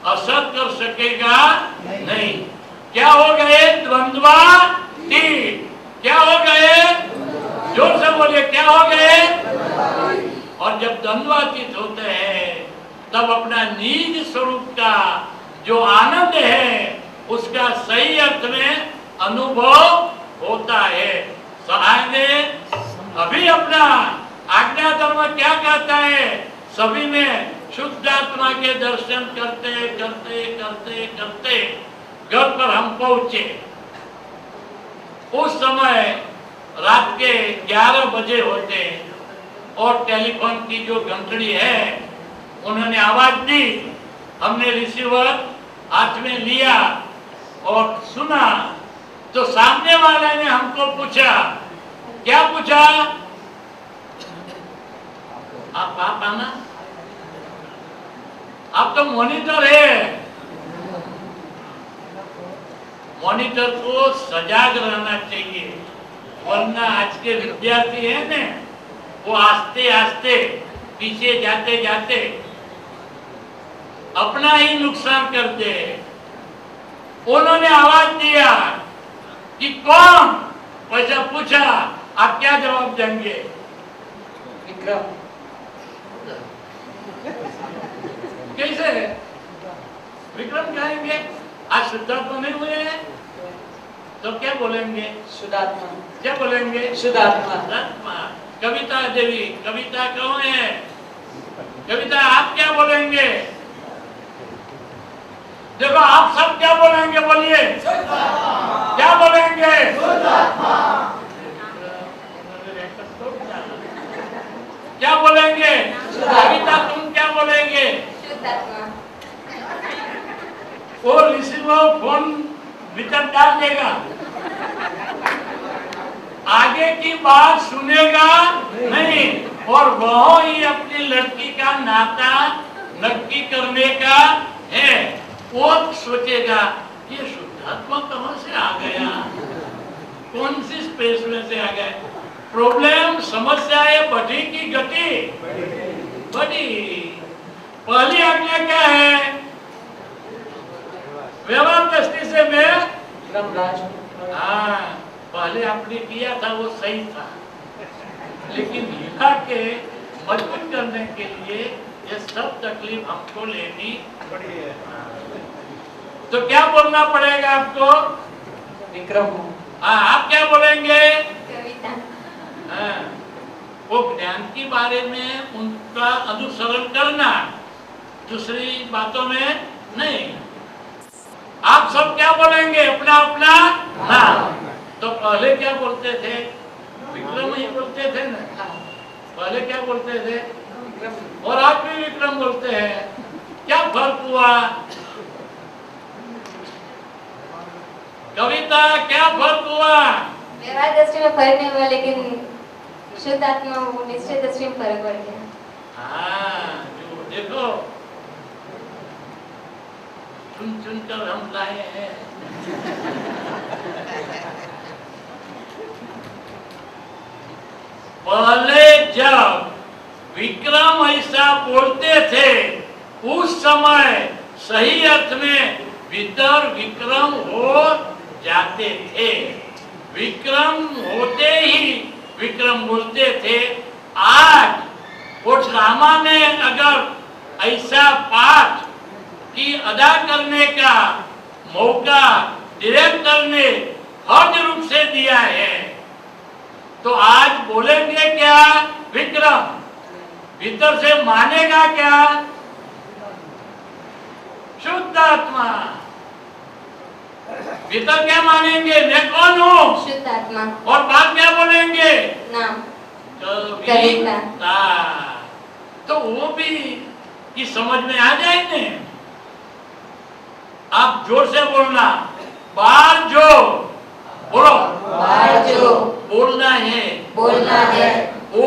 असर कर सकेगा नहीं। क्या हो गए? द्वंद्वातीत। क्या हो गए? जोर से बोलिए, क्या हो गए? और जब द्वंद्वातीत होते हैं तब अपना निज स्वरूप का जो आनंद है उसका सही अर्थ में अनुभव होता है। आगे अभी अपना आज्ञा धर्म क्या कहता है? सभी में शुद्ध आत्मा के दर्शन करते करते करते करते घर पर हम पहुंचे। उस समय रात के 11 बजे होते और टेलीफोन की जो घंटड़ी है उन्होंने आवाज दी। हमने रिसीवर हाथ में लिया और सुना तो सामने वाले ने हमको पूछा। क्या पूछा? आप आना, आप तो मॉनिटर है। मॉनिटर को सजाग रहना चाहिए, वरना आज के विद्यार्थी है ना, वो आस्ते आस्ते पीछे जाते जाते अपना ही नुकसान करते। उन्होंने आवाज दिया कि कौन? वैसा पूछा, आप क्या जवाब देंगे? विक्रम। कैसे विक्रम कहेंगे? आज शुद्धात्मा नहीं हुए हैं तो क्या बोलेंगे? शुद्धात्मा। क्या बोलेंगे? शुद्धात्मा। कविता देवी, कविता कौन है? कविता आप क्या बोलेंगे? देखो आप सब क्या बोलेंगे? बोलिए, क्या बोलेंगे? क्या बोलेंगे? कविता तुम क्या बोलेंगे? वो रिसीवर फोन भीतर डाल देगा, आगे की बात सुनेगा नहीं, और वह ही अपनी लड़की का नाता नक्की करने का है। वो सोचेगा ये शुद्धात्मा कहां से आ गया, कौन सी स्पेस में से आ गया। प्रॉब्लम, समस्या है बढ़ी की गति, बड़ी। पहली आज्ञा क्या है? व्यवहार दृष्टि से मैं विक्रम राज हूँ। हाँ, पहले आपने किया था वो सही था, लेकिन लीला के मजबूत करने के लिए ये सब तकलीफ हमको लेनी पड़ी है। तो क्या बोलना पड़ेगा आपको? विक्रम हूँ। हाँ, आप क्या बोलेंगे? कविता। हाँ, वो ज्ञान के बारे में उनका अनुसरण करना, दूसरी बातों में नहीं। आप सब क्या बोलेंगे? अपना अपना हाँ। तो पहले क्या बोलते थे? विक्रम ही बोलते थे ना। पहले क्या बोलते थे? और आज भी विक्रम बोलते हैं। क्या फर्क हुआ? कविता, क्या फर्क हुआ? व्यवहार दृष्टि में फर्क नहीं हुआ, लेकिन शुद्ध आत्मा वो निश्चय दृष्टि में फर्क पड़ गया। हाँ, जो देखो चुन चुन कर हम लाए हैं। पहले जब विक्रम ऐसा बोलते थे, उस समय सही अर्थ में भीतर विक्रम हो जाते थे। विक्रम होते ही विक्रम बोलते थे। आज वो ड्रामा ने अगर ऐसा पाठ की अदा करने का मौका डायरेक्टर ने फर्ज रूप से दिया है, तो आज बोलेंगे क्या? विक्रम भीतर से मानेगा क्या? शुद्ध आत्मा। भीतर क्या मानेंगे? मैं कौन हूँ? शुद्ध आत्मा। और बात क्या बोलेंगे? नाम कविता। तो वो भी की समझ में आ जाएंगे। आप जोर से बोलना। बार जो बोलो। बाहर जो बोलना है। बोलना है। ओ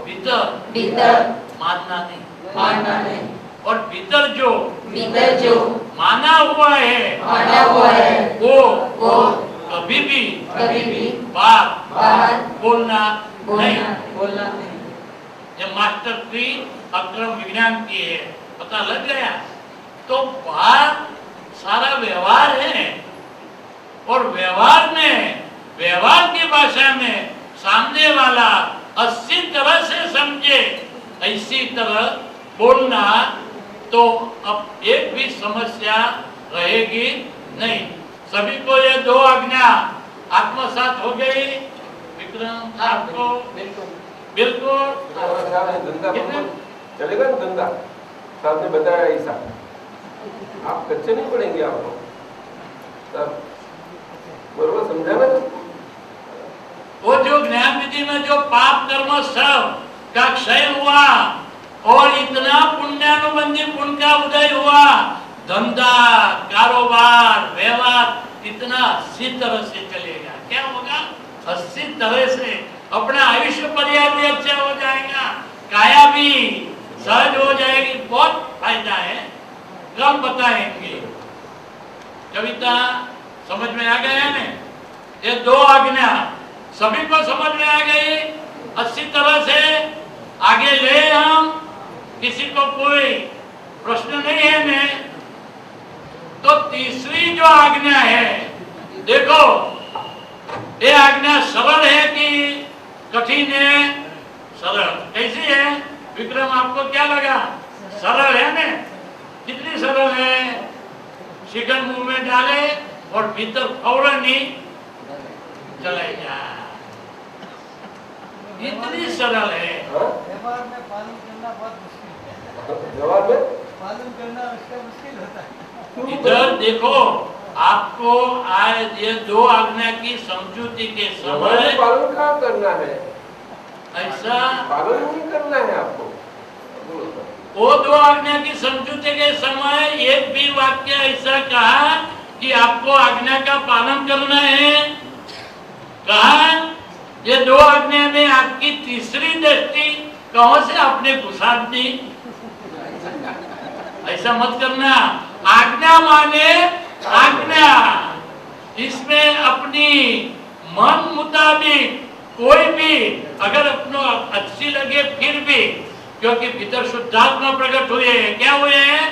भीतर भीतर मानना नहीं। मानना नहीं। और भीतर जो भीतर जो माना हुआ है, माना हुआ है, वो वो कभी भी बाहर बात बोलना नहीं। बोलना नहीं। ये मास्टर की अक्रम विज्ञान की है, पता लग गया। तो बात सारा व्यवहार है, और व्यवहार में, व्यवहार की भाषा में सामने वाला अच्छी तरह से समझे, ऐसी तरह बोलना, तो अब एक भी समस्या रहेगी नहीं। सभी को ये दो आज्ञा आत्मसात हो गई। विक्रम आपको बिल्कुल धंधा चलेगा ना? धंधा साहब ने बताया ऐसा, आप कच्चे नहीं पड़ेंगे। आपको सब बरोबर समझाना। वो जो ज्ञान विधि में जो पाप कर्म सब का क्षय हुआ और इतना पुण्यानुबंधी पुण्य का उदय हुआ, धंधा कारोबार व्यवहार इतना अच्छी तरह से चलेगा। क्या होगा? अच्छी तरह से अपना आयुष्य पर्याय भी अच्छा हो जाएगा, काया भी सहज हो जाएगी। बहुत फायदा है, कल बताएंगे। कविता समझ में आ गया ना? ये दो आज्ञा सभी को समझ में आ गई अच्छी तरह से। आगे ले हम, किसी को कोई प्रश्न नहीं है ने? तो तीसरी जो आज्ञा है, देखो ये आज्ञा सरल है कि कठिन है? सरल। कैसी है? विक्रम आपको क्या लगा? सरल है ना? कितनी सरल है? शिकन मुंह में डाले और भीतर फौरन ही चले जाए, इतनी सरल है। व्यवहार में पालन करना बहुत मुश्किल है। व्यवहार में पालन करना उसका मुश्किल होता है। इधर देखो, आपको आज ये दो आज्ञा की समझौती के समय पालन कहाँ करना है? ऐसा पालन नहीं करना है आपको। वो दो आज्ञा की समझौते के समय एक भी वाक्य ऐसा कहा कि आपको आज्ञा का पालन करना है? कहा ये दो आज्ञा में आपकी तीसरी दृष्टि कहां से आपने घुसा दी? ऐसा मत करना। आज्ञा माने आज्ञा, इसमें अपनी मन मुताबिक कोई भी अगर अपनो अच्छी लगे फिर भी क्योंकि भीतर शुद्धात्मा प्रकट हुए हैं। क्या हुए हैं?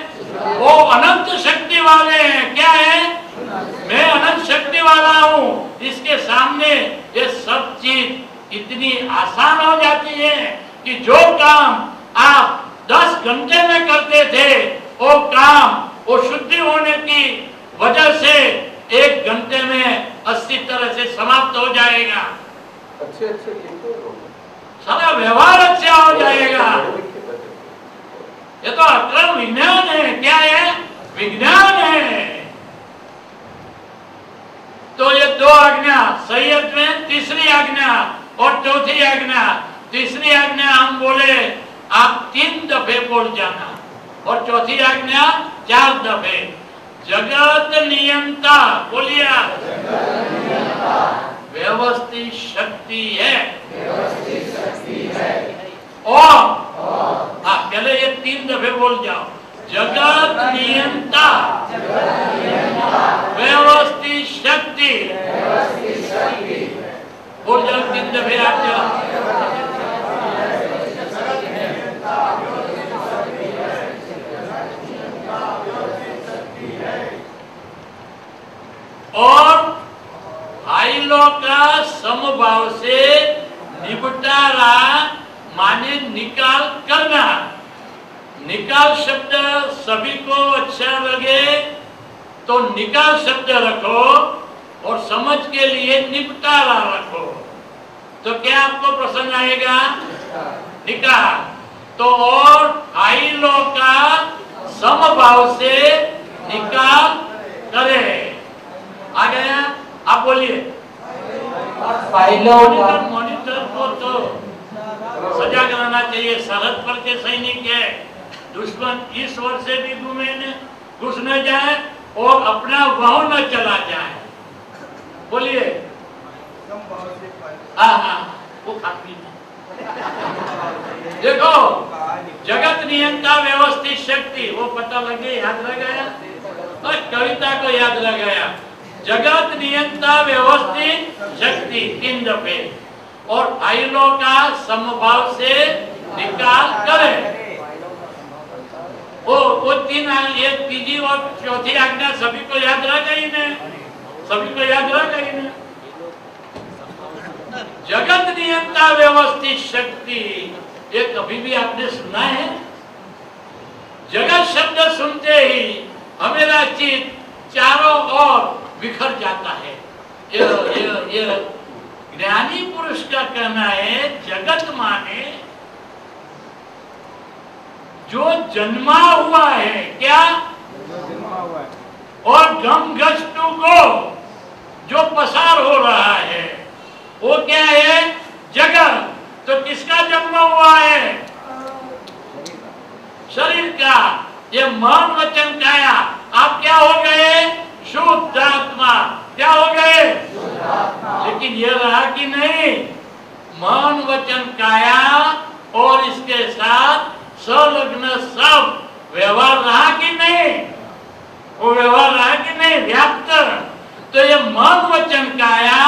वो अनंत शक्ति वाले हैं। क्या है? मैं अनंत शक्ति वाला हूँ। इसके सामने ये सब चीज इतनी आसान हो जाती है कि जो काम आप 10 घंटे में करते थे, वो काम वो शुद्धि होने की वजह से 1 घंटे में 80 तरह से समाप्त हो जाएगा। अच्छे लिखते हो, सारा व्यवहार अच्छा हो जाएगा। ये तो अक्रम विज्ञान है। क्या है? विज्ञान है। तो ये 2 आज्ञा, संयत में तीसरी आज्ञा और चौथी आज्ञा। तीसरी आज्ञा हम बोले आप 3 दफे बोल जाना, और चौथी आज्ञा 4 दफे। जगत नियंता, बोलिए, व्यवस्थित शक्ति है। और पहले ये 3 दफे बोल जाओ। जगत नियंता, व्यवस्थित शक्ति। बोल जाओ 3 दफे आप जाओ। और फाइलों का समभाव से निपटारा माने निकाल करना। निकाल शब्द सभी को अच्छा लगे तो निकाल शब्द रखो, और समझ के लिए निपटारा रखो। तो क्या आपको प्रसन्न आएगा? निकाल। तो और फाइलों का समभाव से निकाल करे। आ गया? आप बोलिए। फाइलों का मॉनिटर को तो सजा कराना चाहिए। सरहद पर के सैनिक है, दुश्मन इस ओर से भी घुस न जाए और अपना वाहन न चला जाए। बोलिए। हाँ, वो काफी देखो, जगत नियंता व्यवस्थित शक्ति, वो पता लगे, याद लगाया, और कविता को याद लगाया। जगत नियंता व्यवस्थित शक्ति 3 दफे, और फाइलों का समभाव से निकाल करे। वो 3, ये तीसरी और चौथी आज्ञा सभी को याद रह गई ने? सभी को याद रह गई ने? जगत नियंता व्यवस्थित शक्ति, ये कभी भी आपने सुना है? जगत शब्द सुनते ही हमारा चित्त चारों ओर बिखर जाता है। ये ज्ञानी पुरुष का कहना है, जगत माने जो जन्मा हुआ है। क्या? और गम गस्तु को जो पसार हो रहा है, वो क्या है? जगत। तो किसका जन्म हुआ है? शरीर का। ये मन वचन काया, आप क्या हो गए? शुद्ध आत्मा। क्या हो गए? लेकिन ये रहा कि नहीं? मन वचन काया और इसके साथ संलग्न सब व्यवहार रहा कि नहीं? वो व्यवहार रहा कि नहीं? व्याप्त। तो ये मन वचन काया,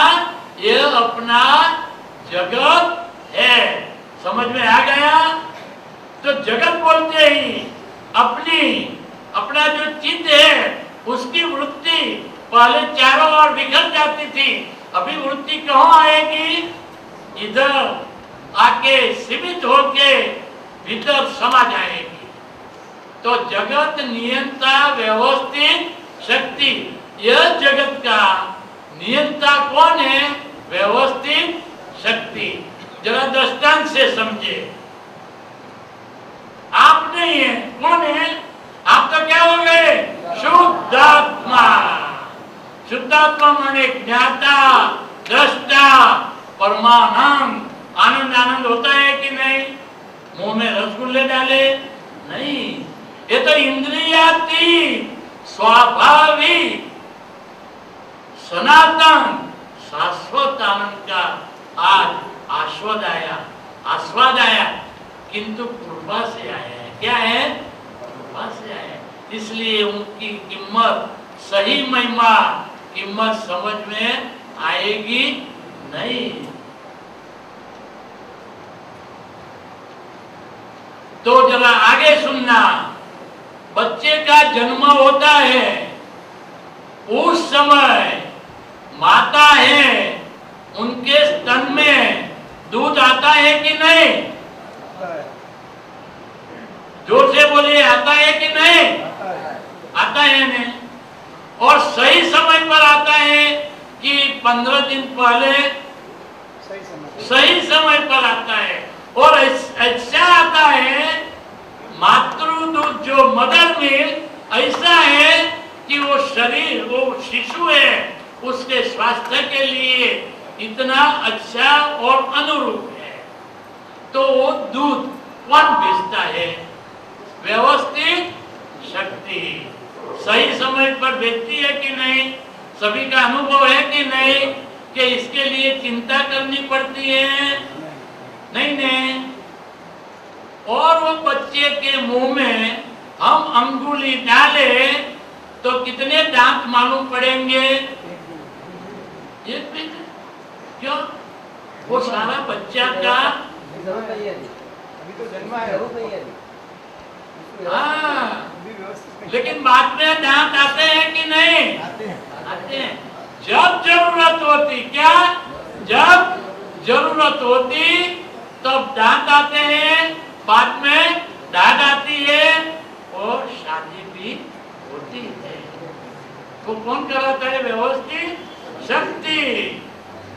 ये अपना जगत है। समझ में आ गया? तो जगत बोलते ही अपना जो चित्त है, उसकी वृत्ति पहले चारों ओर बिखर जाती थी। अभी वृत्ति कहाँ आएगी? इधर आके सीमित होके भीतर समा जाएगी। तो जगत नियंता व्यवस्थित शक्ति, यह जगत का नियंता कौन है? व्यवस्थित शक्ति। जरा दृष्टांत से समझे। आप नहीं है, कौन है? आप तो क्या हो गए? शुद्धात्मा। शुद्धात्मा माने ज्ञाता, दृष्टा, परमानंद। आनंद होता है कि नहीं? मुंह में रसगुल्ले डाले नहीं, ये तो इंद्रियातीत, स्वाभाविक, सनातन, शाश्वत आनंद का आज आस्वाद आया, किंतु कृपा से आया है। क्या है? कृपा से आया है। इसलिए उनकी कीमत, सही महिमा कीमत समझ में आएगी नहीं। तो जरा आगे सुनना। बच्चे का जन्म होता है, उस समय माता है, उनके स्तन में दूध आता है कि नहीं? जोर से बोलिए, आता है कि नहीं? आता है नहीं? और सही समय पर आता है कि 15 दिन पहले? सही समय पर आता है। और ऐसा आता है, मातृ दूध जो मदर मिल्क ऐसा है कि वो शरीर, वो शिशु है, उसके स्वास्थ्य के लिए इतना अच्छा और अनुरूप है। तो वो दूध कौन बेचता है? व्यवस्थित शक्ति सही समय पर बेचती है कि नहीं? सभी का अनुभव है कि नहीं कि इसके लिए चिंता करनी पड़ती है? नहीं नहीं। और वो बच्चे के मुंह में हम अंगुली डाले तो कितने दांत मालूम पड़ेंगे? एक भी। क्यों? वो सारा बच्चा का अभी तो जन्मा है। हाँ, लेकिन बाद में दांत आते हैं कि नहीं? आते हैं। जब जरूरत होती, क्या? जब जरूरत होती तब दांत आते हैं, बाद में दाद आती है और शादी भी होती है। तो कौन कराता है? व्यवस्थित शक्ति।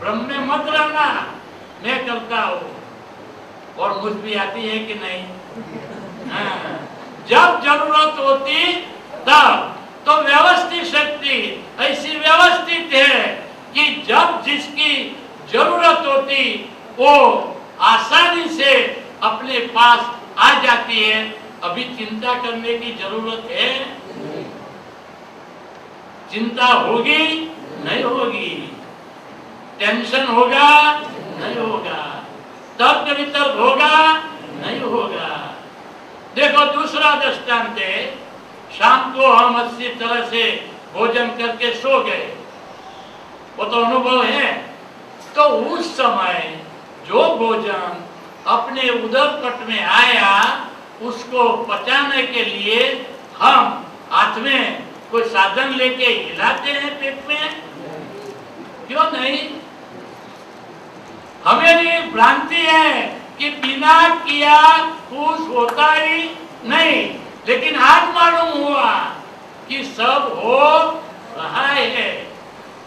ब्रह्म में मत रहना, मैं करता हूँ और मुझ भी आती है कि नहीं? हाँ। जब जरूरत होती तब। तो व्यवस्थित शक्ति ऐसी व्यवस्थित है कि जब जिसकी जरूरत होती वो आसानी से अपने पास आ जाती है। अभी चिंता करने की जरूरत है? चिंता होगी? नहीं होगी। टेंशन होगा? नहीं होगा। तर्क वितर्क होगा? नहीं होगा। देखो दूसरा दृष्टांत है। शाम को हम अच्छी तरह से भोजन करके सो गए, वो तो अनुभव है। तो उस समय जो भोजन अपने उदर पट में आया उसको पचाने के लिए हम हाथ में कोई साधन लेके हिलाते हैं पेट में? क्यों नहीं? हमें भ्रांति है कि बिना किया कुछ होता ही नहीं, लेकिन आज मालूम हुआ कि सब हो रहा है।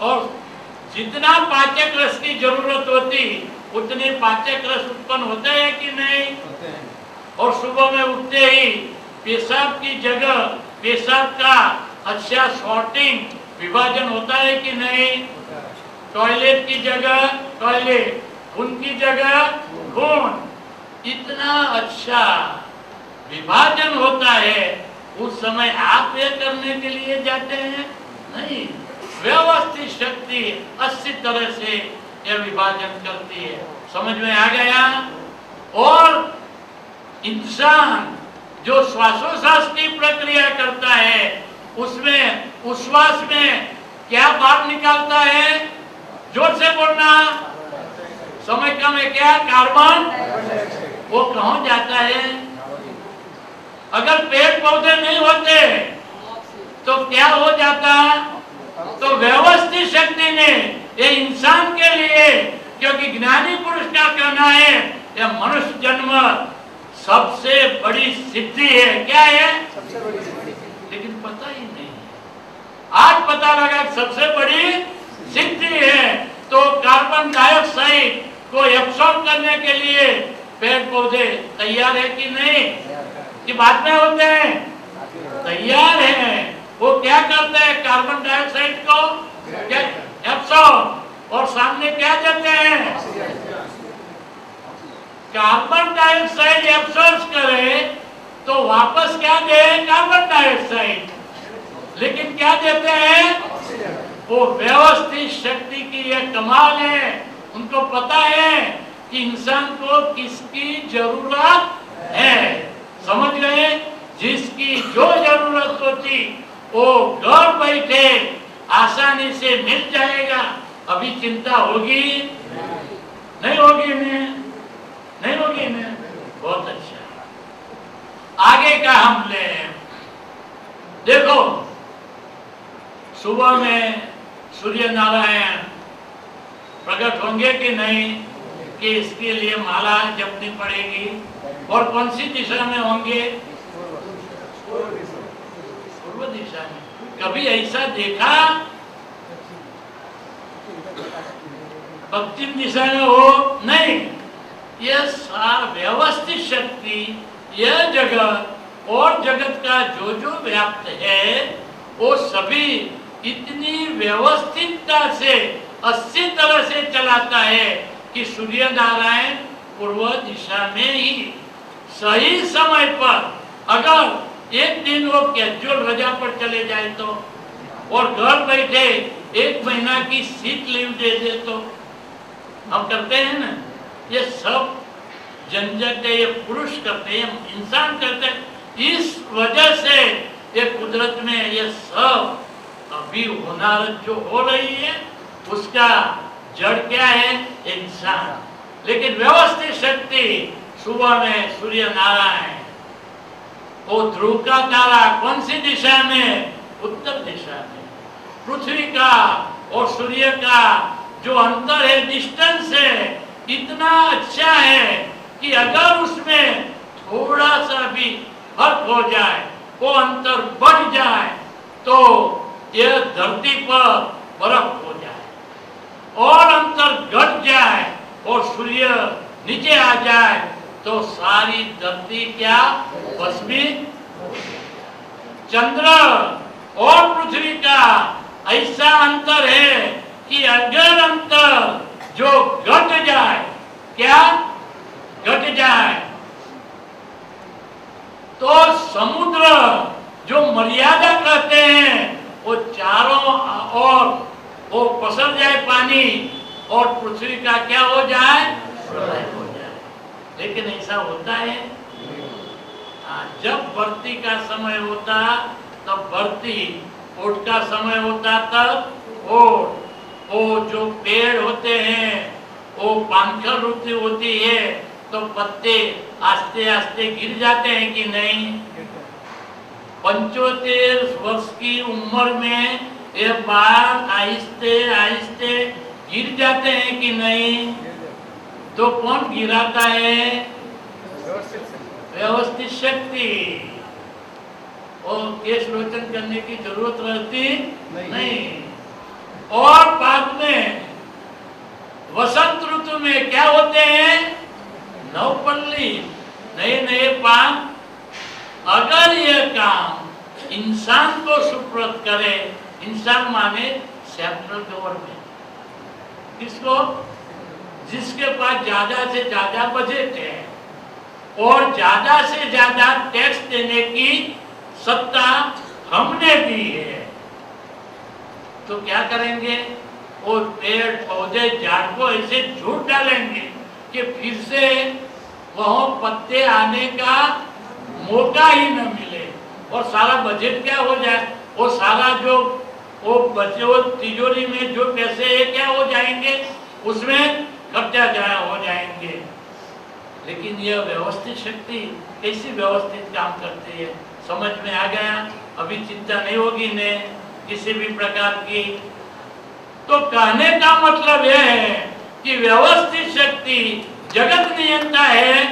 और जितना पाचक रस की जरूरत होती उतने पाचक रस उत्पन्न होते हैं कि नहीं? और सुबह में उठते ही पेशाब की जगह पेशाब का अच्छा सॉर्टिंग विभाजन होता है कि नहीं? टॉयलेट की जगह टॉयलेट, खून की जगह खून, इतना अच्छा विभाजन होता है। उस समय आप ये करने के लिए जाते हैं? नहीं। व्यवस्थित शक्ति अच्छी तरह से यह विभाजन करती है। समझ में आ गया? और इंसान जो श्वासोश्वास की प्रक्रिया करता है उसमें उश्वास में क्या बाहर निकालता है? जोर से बोलना। समय कम है क्या? कार्बन। वो कहाँ जाता है? अगर पेड़ पौधे नहीं होते तो क्या हो जाता? तो व्यवस्थित शक्ति ने ये इंसान के लिए, क्योंकि ज्ञानी पुरुष का कहना है यह मनुष्य जन्म सबसे बड़ी सिद्धि है। क्या है? सबसे बड़ी सिद्धि। लेकिन पता ही नहीं। आज पता लगा सबसे बड़ी सिद्धि है। तो कार्बन डाइऑक्साइड को एब्सॉर्ब करने के लिए पेड़ पौधे तैयार है कि नहीं? कि बाद में होते हैं? तैयार है। वो क्या करते हैं? कार्बन डाइऑक्साइड को क्या एब्सॉर्ब, और सामने क्या देते हैं? कार्बन डाइऑक्साइड एब्सॉर्ब करे तो वापस क्या दे? Carbon dioxide. लेकिन क्या देते हैं? वो व्यवस्थित शक्ति की यह कमाल है। उनको पता है कि इंसान को किसकी जरूरत है। समझ गए? जिसकी जो जरूरत होती वो घर बैठे आसानी से मिल जाएगा। अभी चिंता होगी? नहीं होगी? नहीं होगी? नहीं। बहुत अच्छा। आगे का हम ले। देखो सुबह में सूर्य नारायण प्रकट होंगे कि नहीं, कि इसके लिए माला जपनी पड़ेगी। और कौन सी दिशा में होंगे? पूर्व दिशा में। कभी ऐसा देखा पश्चिम दिशा में हो? नहीं। यह व्यवस्थित शक्ति, यह जगत और जगत का जो जो व्याप्त है वो सभी इतनी व्यवस्थितता से अच्छी तरह से चलाता है कि सूर्य नारायण पूर्व दिशा में ही सही समय पर, अगर एक दिन वो कैजुअल रजा पर चले जाए तो, और घर बैठे 1 महीना की सीट लीव दे दे तो, हम करते हैं ना, ये सब जनजट ये पुरुष करते हैं, इंसान करते हैं। इस वजह से ये कुदरत में ये सब अभी होनारत जो हो रही है उसका जड़ क्या है? इंसान। लेकिन व्यवस्थित शक्ति सुबह में सूर्य नारायण, वो ध्रुव का तारा कौन सी दिशा में? उत्तर दिशा में। पृथ्वी का और सूर्य का जो अंतर है, डिस्टेंस है, इतना अच्छा है कि अगर उसमें थोड़ा सा भी फर्क हो जाए, वो अंतर बढ़ जाए तो यह धरती पर बर्फ हो जाए, और अंतर घट जाए और सूर्य नीचे आ जाए तो सारी धरती क्या? भस्मीत। चंद्र और पृथ्वी का ऐसा अंतर है कि अगर अंतर जो घट जाए, क्या घट जाए, तो समुद्र जो मर्यादा कहते हैं वो चारों ओर वो पसर जाए पानी, और पृथ्वी का क्या हो जाए? प्रलय हो जाए। लेकिन ऐसा होता है? जब भर्ती का समय होता तब भर्ती, ओट का समय होता तब ओट। वो जो पेड़ होते हैं वो पांखर रुपती होती है तो पत्ते आस्ते आस्ते गिर जाते हैं कि नहीं? 75 वर्ष की उम्र में ये बाल आहिस्ते आहिस्ते गिर जाते हैं कि नहीं? तो कौन गिराता है? व्यवस्थित शक्ति। और केश लोचन करने की जरूरत रहती नहीं। और बाद में वसंत ऋतु में क्या होते हैं? नवपल्ली, नए नए पान। अगर यह काम इंसान को सुप्रत करे, इंसान माने सेंट्रल गवर्नमेंट, किसको? जिसके पास ज्यादा से ज्यादा बजट है और ज्यादा से ज्यादा टैक्स देने की सत्ता हमने दी है, तो क्या करेंगे? और पेड़ पौधे झाड़ को ऐसे झूठ डालेंगे कि फिर से वहां पत्ते आने का मौका ही न मिले, और सारा बजट क्या हो जाए? वो सारा जो वो बचे वो तिजोरी में जो पैसे है क्या हो जाएंगे? उसमें खर्चा जाया हो जाएंगे। लेकिन यह व्यवस्थित शक्ति कैसी व्यवस्थित काम करती है, समझ में आ गया? अभी चिंता नहीं होगी ने किसी भी प्रकार की। तो कहने का मतलब यह है कि व्यवस्थित शक्ति जगत नियंता है,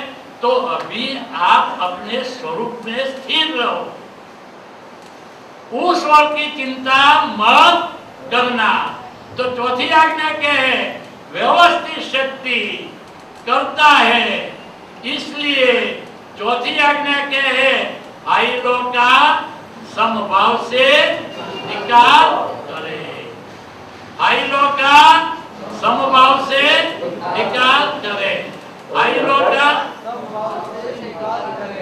तो अभी आप अपने स्वरूप में स्थिर रहो, उस ओर की चिंता मत करना। तो चौथी आज्ञा क्या है? व्यवस्थित शक्ति करता है, इसलिए चौथी आज्ञा क्या है? फाइलों का समभाव से निकाल करे। फाइलों का समभाव से निकाल करे। फाइलों का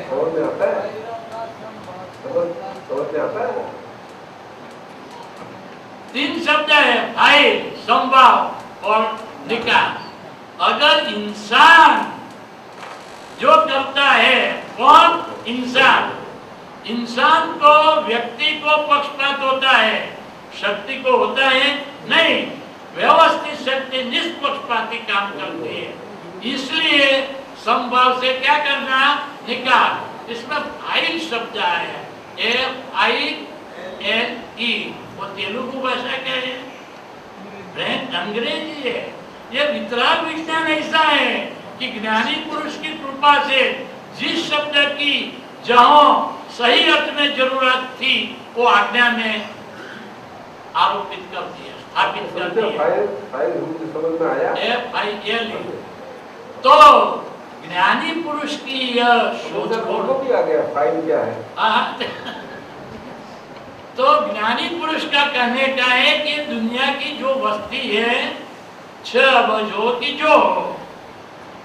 समझ में आता है? समझ में आता है? 3 शब्द है, फाइल, संभाव और निकाल। अगर इंसान जो करता है, कौन? इंसान। इंसान को, व्यक्ति को पक्षपात होता है, शक्ति को होता है नहीं। व्यवस्थित शक्ति निष्पक्षपाती काम करती है, इसलिए संभाव से क्या करना? निकाल। इसमें फाइल शब्द आया, FILE, वो तेलुगु भाषा का है, फ्रेंच अंग्रेजी है। ये वितराग विज्ञान ऐसा है कि ज्ञानी पुरुष की कृपा से जिस शब्द की जहां सही अर्थ में जरूरत थी वो आज्ञा में आरोपित कर दिया, स्थापित कर दिया। फाइल हमको समझ में आया। FILE। तो ज्ञानी पुरुष की यह सोच को भी आ गया फाइल क्या है। तो ज्ञानी पुरुष का कहने का है कि दुनिया की जो वस्ती है 6 अबजों की जो,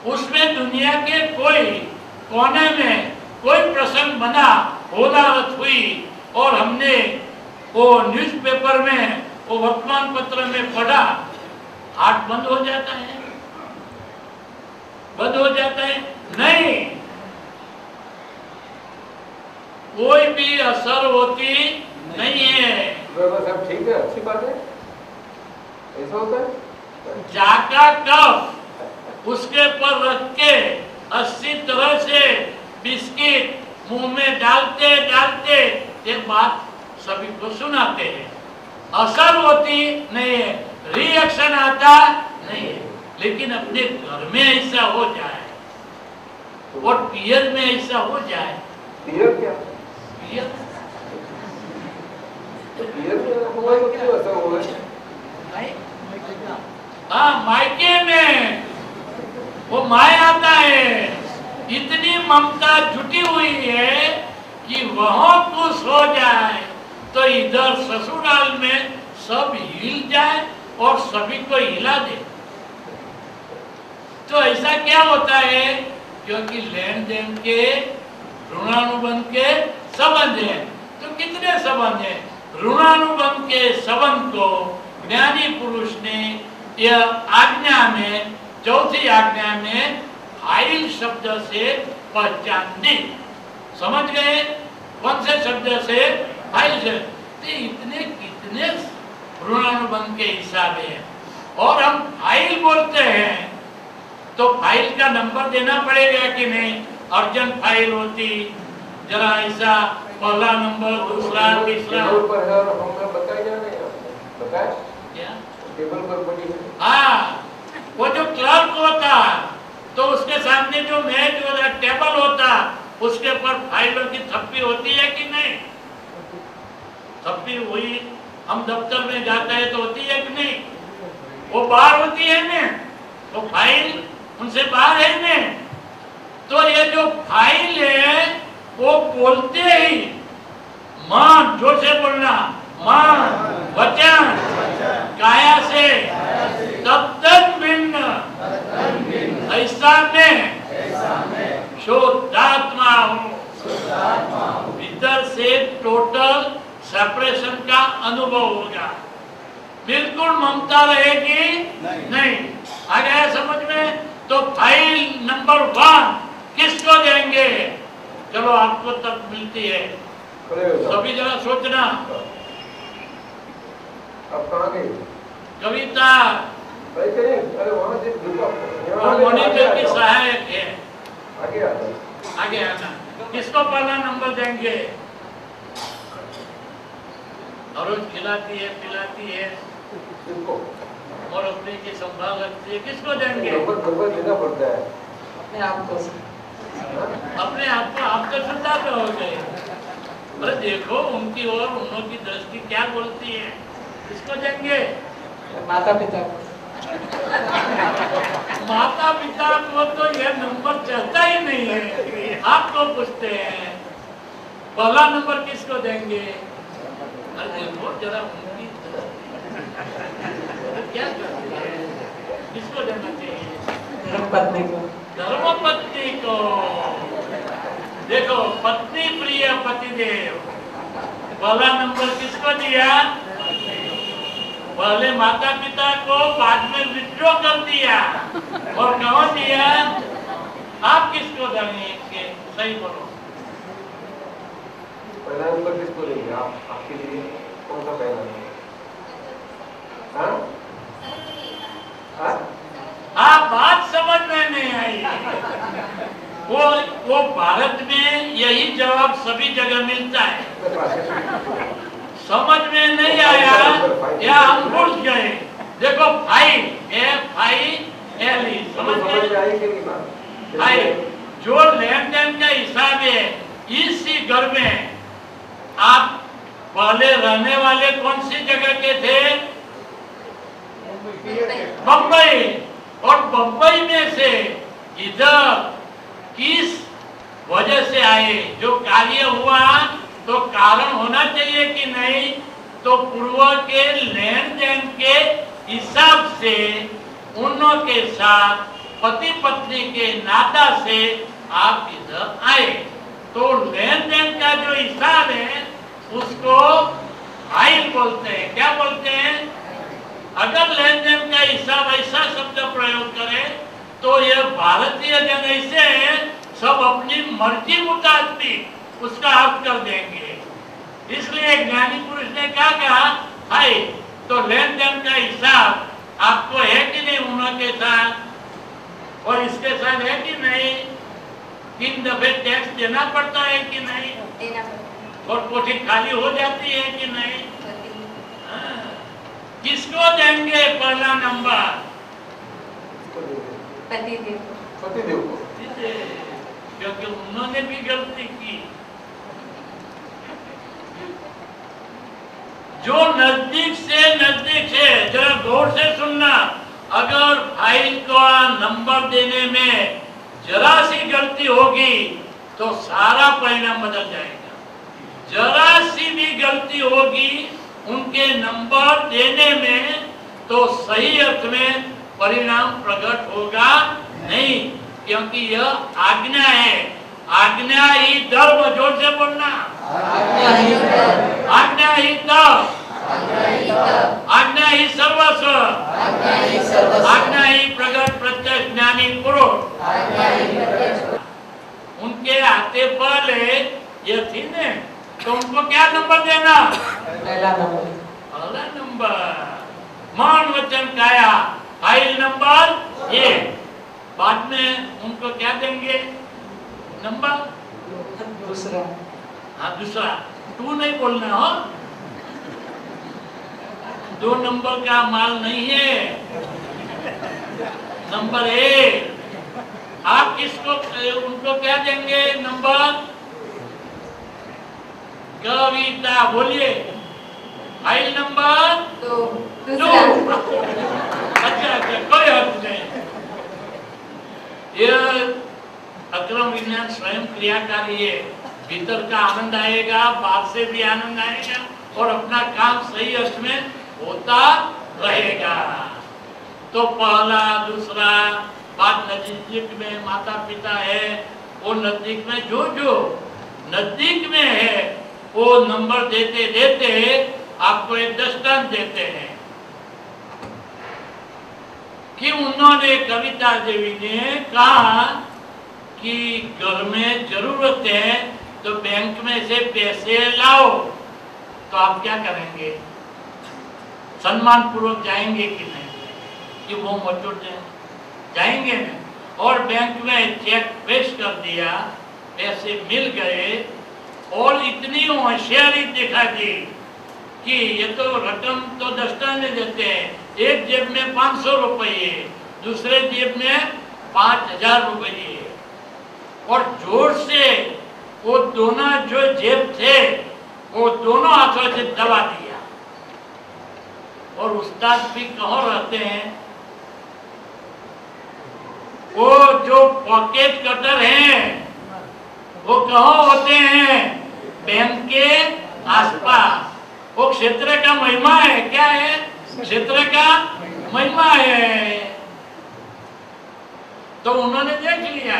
उसमें दुनिया के कोई कोने में कोई प्रसंग बना, होदारत हुई और हमने वो न्यूज़पेपर में, वो वर्तमान पत्र में पढ़ा, हार्ट बंद हो जाता है, बंद हो जाता है? नहीं, कोई भी असर होती नहीं है। सब ठीक है, अच्छी बात है, ऐसा होता है। जाका कप उसके पर रख के 80 तरह से बिस्किट मुंह में डालते डालते एक बात सभी को सुनाते हैं, असर होती नहीं है, रिएक्शन आता नहीं है। लेकिन अपने घर में ऐसा हो जाए और पियर में ऐसा हो जाए। पियर क्या? पियर पियर में हुआ तो क्यों ऐसा हुआ है? हाँ, मायके में वो माय आता है, इतनी ममता जुटी हुई है कि वहां खुश हो जाए तो इधर ससुराल में सब हिल जाए और सभी को हिला दे। तो ऐसा क्या होता है? क्योंकि लेन देन के ऋणानुबंध के संबंध है। तो कितने संबंध है? ऋणानुबंध के संबंध को ज्ञानी पुरुष ने यह आज्ञा में, चौथी आज्ञा में फाइल शब्द से पहचान दी। समझ गए? कौन से शब्द से? फाइल से। तो इतने कितने ऋणानुबंध के हिसाब है। और हम फाइल बोलते हैं तो फाइल का नंबर देना पड़ेगा कि नहीं? अर्जेंट फाइल होती, जरा ऐसा पहला नंबर, दूसरा, तीसरा। टेबल पर है और हमें बताया नहीं, बताया क्या? टेबल पर पड़ी है। हाँ, वो जो क्लर्क होता तो उसके सामने जो मेज होता, टेबल होता, उसके ऊपर फाइलों की थप्पी होती है कि नहीं? थप्पी हुई, हम दफ्तर में जाते हैं तो होती है कि नहीं? वो बाहर होती है ना, तो फाइल उनसे बाहर है ना। तो ये जो फाइल है वो बोलते ही मान, जोर से बोलना, मान वचन काया से तब तक भिन्न ऐसा में शुद्धात्मा हूँ। भीतर से टोटल सेपरेशन का अनुभव होगा, बिल्कुल ममता रहेगी नहीं। आ गया समझ में? तो फाइल नंबर 1 किसको देंगे? चलो आपको तक मिलती है, सभी जरा सोचना। अब कहाँ गई? कविता भाई कहीं, अरे वहाँ से मॉनिटर की सहायक है। आगे आता। आगे आना। किसको पहला नंबर देंगे? हर रोज खिलाती है, पिलाती है किसको? और अपने की संभाल रखती है, किसको देंगे? नंबर देना पड़ता है अपने आप को। अपने आप को। आप तो सुनता हो गए। अरे देखो उनकी और उनकी दृष्टि क्या बोलती है, किसको देंगे? माता पिता को। माता पिता को तो यह नंबर चाहता ही नहीं है, आपको पूछते हैं पहला नंबर किसको देंगे? अरे देखो जरा उनकी क्या करती है, किसको देना चाहिए? धर्मपत्नी को। धर्मपत्नी को। देखो पत्नी प्रिय पतिदेव, पहला नंबर किसको दिया? पहले माता पिता को, बाद में विड्रॉ कर दिया और कौन दिया? आप किसको देंगे? सही बोलो। पहला नंबर किसको देंगे? आप आपके लिए कौन सा पहला नंबर? हाँ हाँ, बात समझ में नहीं आई। वो भारत में यही जवाब सभी जगह मिलता है। समझ में नहीं आया या हम भूल गए। देखो फाइल समझ में आई कि नहीं बात? भाई जो लेन देन का हिसाब है इसी घर में आप पहले रहने वाले कौन सी जगह के थे? बम्बई। और बम्बई में से इधर किस वजह से आए? जो कार्य हुआ तो कारण होना चाहिए कि नहीं? तो पूर्व के लेन देन के हिसाब से उन्हों के साथ पति पत्नी के नाता से आप इधर आए। तो लेन देन का जो हिसाब है उसको फाइल बोलते हैं। क्या बोलते हैं? अगर लेन देन का हिसाब ऐसा शब्द प्रयोग करें तो यह भारतीय जन ऐसे हैं, सब अपनी मर्जी मुताबिक उसका अर्थ कर देंगे। इसलिए ज्ञानी पुरुष ने क्या कहा? भाई तो लेन देन का हिसाब आपको है कि नहीं उनके साथ, और इसके साथ है कि नहीं? 3 दफे टैक्स देना पड़ता है कि नहीं? देना पड़ता और कोठी खाली हो जाती है कि नहीं? हाँ। किसको देंगे पहला नंबर? पतिदेव पतिदेव को। क्योंकि उन्होंने भी गलती की। जो नजदीक से नजदीक है, जरा गौर से सुनना, अगर फाइल का नंबर देने में जरा सी गलती होगी तो सारा परिणाम बदल जाएगा। जरा सी भी गलती होगी उनके नंबर देने में तो सही अर्थ में परिणाम प्रकट होगा नहीं, क्योंकि यह आज्ञा है। आज्ञा ही धर्म, जोर से बोलना, आज्ञा ही धर्म, आज्ञा ही सर्वस्व, आज्ञा ही प्रगट प्रत्यक्ष ज्ञानी पुरुष। उनके आते पहले ये थी ने, तो उनको क्या नंबर देना? पहला नंबर। पहला नंबर। मान वचन काया फाइल नंबर 1। बाद में उनको क्या देंगे नंबर? दूसरा। हाँ दूसरा। 2 नहीं बोलना हो, 2 नंबर का माल नहीं है। नंबर 1 आप किसको उनको क्या देंगे नंबर? कविता बोलिए। File number 2 2। अच्छा कोई हर्ज नहीं। यह अक्रम विज्ञान स्वयं क्रियाकारी है। भीतर का आनंद आएगा, बाहर से भी आनंद आएगा और अपना काम सही अर्थ में होता रहेगा। तो पहला दूसरा, बात नजदीक में माता पिता है, वो नजदीक में जो नजदीक में है वो नंबर देते देते आपको एक दृष्टांत देते हैं कि उन्होंने कविता देवी ने कहा कि घर में जरूरत है तो बैंक में से पैसे लाओ। तो आप क्या करेंगे? सम्मान पूर्वक जाएंगे कि नहीं? कि वो मचोड़ जाएंगे नहीं? और बैंक में चेक पेश कर दिया, पैसे मिल गए और इतनी होशियारी दिखा दी कि ये तो रकम तो दस्ताने देते हैं। एक जेब में 500 रुपये, दूसरे जेब में 5000 रुपये, और जोर से वो दोनों जो जेब थे वो दोनों हाथों से दबा दिया। और उस्ताद भी कहाँ रहते हैं? वो जो पॉकेट कटर हैं वो कहाँ होते हैं? बैंक के आसपास। वो क्षेत्र का महिमा है। क्या है? क्षेत्र का महिमा है। तो उन्होंने देख लिया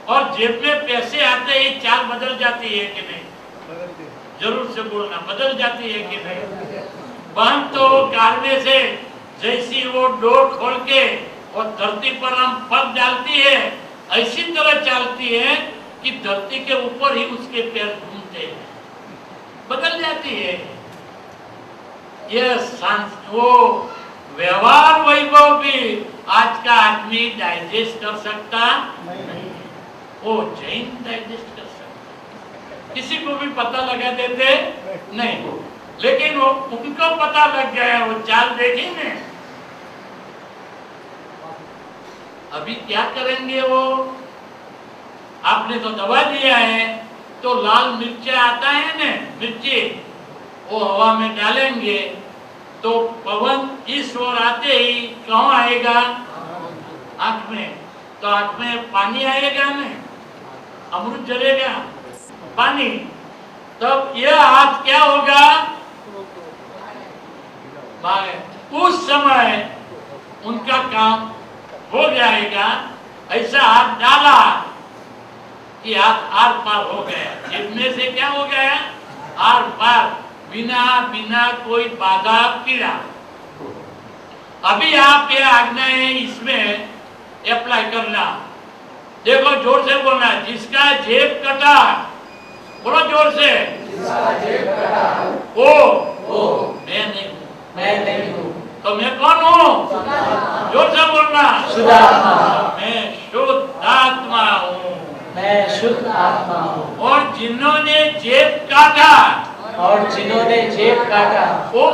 और जेब में पैसे आते ही चाल बदल जाती है कि नहीं? जरूर से बोलना, बदल जाती है कि नहीं? बहन तो कार में से जैसी वो डोर खोल के और धरती पर हम पग डालती है, ऐसी तरह चलती है कि धरती के ऊपर ही उसके पैर घूमते हैं, बदल जाती है। ये वो व्यवहार वैभव भी आज का आदमी डाइजेस्ट कर सकता नहीं। वो जैन डाइजेस्ट कर सकता। किसी को भी पता लगा देते नहीं, लेकिन वो उनको पता लग गया, वो चाल देखी ने। अभी क्या करेंगे वो? आपने तो दबा दिया है, तो लाल मिर्चा आता है ना, मिर्ची, वो हवा में डालेंगे तो पवन इस ओर आते ही कहाँ आएगा? आंख में। तो आंख में पानी आएगा ना, अमृत जलेगा, पानी। तब यह हाथ क्या होगा? उस समय उनका काम हो जाएगा। ऐसा हाथ डाला कि हाथ आर पार हो गया, जेब में से क्या हो गया? आर पार, बिना कोई बाधा पीड़ा। अभी आप ये आज्ञाएं इसमें अप्लाई करना। देखो, जोर से बोलना, जिसका जेब कटा, बोलो जोर से, वो मैं नहीं हूँ। मैं नहीं हूँ। तो मैं कौन हूँ? जोर से बोलना, शुद्ध आत्मा। मैं शुद्ध आत्मा हूँ। मैं शुद्ध आत्मा हूँ। और जिन्होंने जेब काटा, और जिन्होंने जेब काटा, वो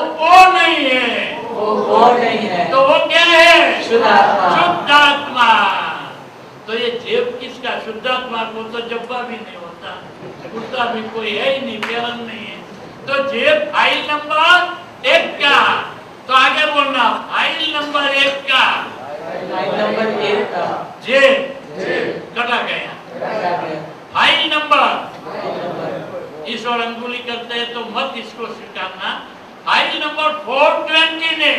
नहीं है, वो नहीं है, तो वो क्या है? शुद्ध आत्मा। शुद्ध आत्मा। तो ये जेब किसका? शुद्ध आत्मा को तो जब्बा भी नहीं होता, कुर्ता भी कोई है ही नहीं, पेरन नहीं है। तो जेब फाइल नंबर 1 का। तो आगे बोलना, फाइल नंबर 1 का, फाइल नंबर 1 का जेब कटा गया। फाइल नंबर, इस और अंगुली करते हैं तो मत इसको स्वीकारना। फाइल नंबर 420 ने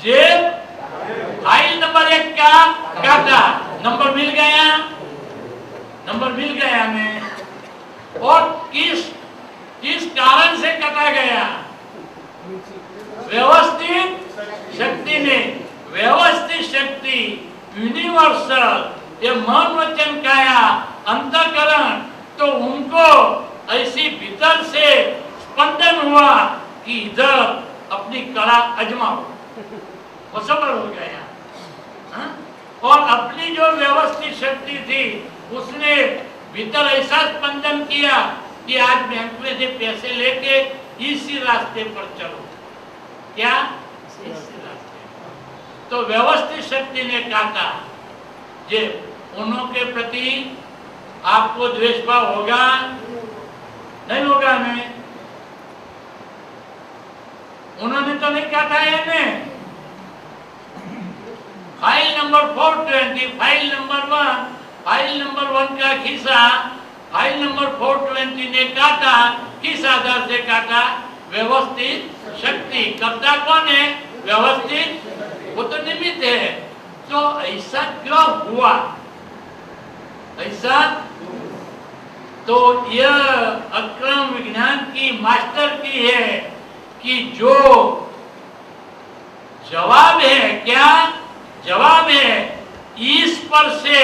जेब फाइल नंबर 1 का काटा, नंबर मिल गया, नंबर मिल गया हमें। और किस कारण से कटा गया? व्यवस्थित शक्ति ने। व्यवस्थित शक्ति, यूनिवर्सल, ये मन वचन काया अंतःकरण, तो उनको ऐसी भीतर से स्पंदन हुआ कि इधर अपनी कला अजमाओ, वो सफल हो गया। हा? और अपनी जो व्यवस्थित शक्ति थी, उसने भीतर ऐसा स्पंदन किया कि आज बैंक में से पैसे लेके इसी रास्ते पर चलो। क्या? इसी रास्ते। तो व्यवस्थित शक्ति ने काटा। ये उन्हों के प्रति आपको द्वेष भाव होगा? नहीं होगा? हमें उन्होंने तो नहीं काटा है ने। File number 420, file number 1, file number 1 का खिस्सा फाइल नंबर 420 ने काटा। किस आधार से काटा? व्यवस्थित शक्ति। कर्ता कौन है? व्यवस्थित, वो तो निमित्त है। तो ऐसा क्यों हुआ? ऐसा तो यह अक्रम विज्ञान की मास्टर की है कि जो जवाब है, क्या जवाब है, इस पर से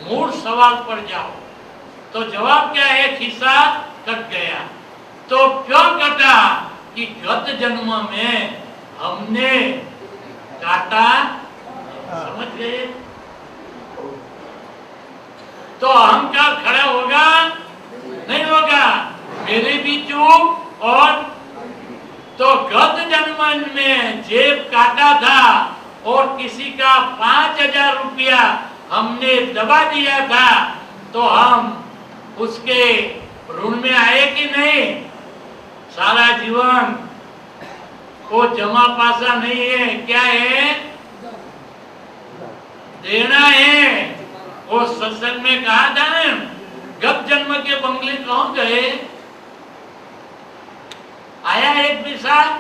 मूल सवाल पर जाओ। तो जवाब क्या है? खिस्सा कट गया। तो क्यों कटा? कि गत जन्म में हमने काटा। समझ गए? तो अहंकार खड़ा होगा? नहीं होगा। मेरे भी चूक। और तो गत जन्म में जेब काटा था और किसी का 5,000 रुपया हमने दबा दिया था, तो हम उसके ऋण में आए कि नहीं? सारा जीवन वो जमा पासा नहीं है, क्या है? देना है। वो सत्संग में कहा था ना, गत जन्म के बंगले कहाँ गए? आया एक भी साथ?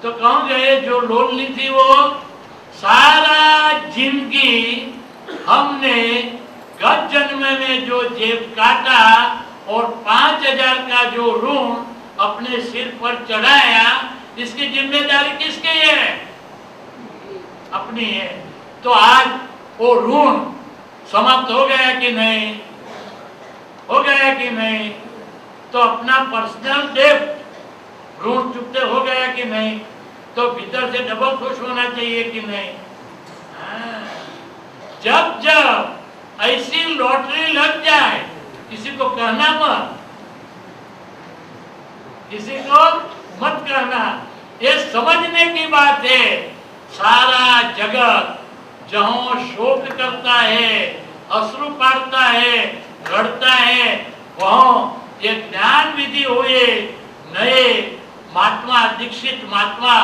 तो कहाँ गए? जो लोन ली थी वो सारा जिंदगी हमने गत जन्म में जो जेब काटा और 5,000 का जो ऋण अपने सिर पर चढ़ाया, इसकी जिम्मेदारी किसकी है? अपनी है। तो आज वो ऋण समाप्त हो गया कि नहीं? हो गया कि नहीं? तो अपना पर्सनल डेब्ट ऋण चुकते हो गया कि नहीं? तो भीतर से डबल खुश होना चाहिए कि नहीं? जब जब ऐसी लॉटरी लग जाए, किसी को कहना मत, किसी को मत कहना, ये समझने की बात है। सारा जगत जहाँ शोक करता है, अश्रु पाड़ता है, रड़ता है, वहाँ ये ज्ञान विधि हुए नए महात्मा, दीक्षित महात्मा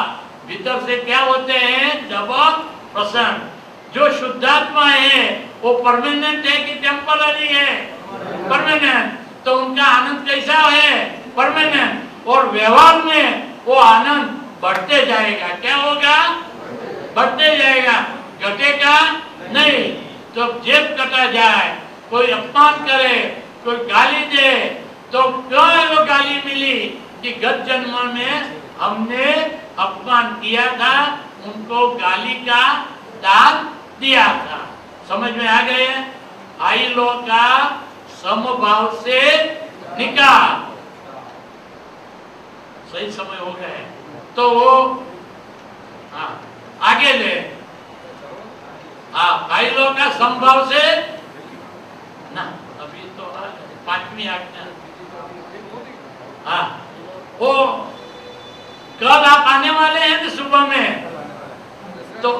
भीतर से क्या होते हैं? डबल प्रसन्न। जो शुद्धात्मा है वो परमानेंट है कि टेम्पररी है? परमानेंट। तो उनका आनंद कैसा है? परमानेंट। और व्यवहार में वो आनंद बढ़ते जाएगा। क्या होगा? बढ़ते जाएगा, घटेगा नहीं। तो जेब कटा जाए, कोई अपमान करे, कोई गाली दे, तो क्यों वो गाली मिली? कि गत जन्म में हमने अपमान किया था, उनको गाली का दान दिया था। समझ में आ गए? आइलो का समभाव से निकाल। सही समय हो गए तो वो आगे ले। आइलो का समभाव से ना, अभी तो 5वीं आज्ञा। वो कल आप आने वाले हैं तो सुबह में तो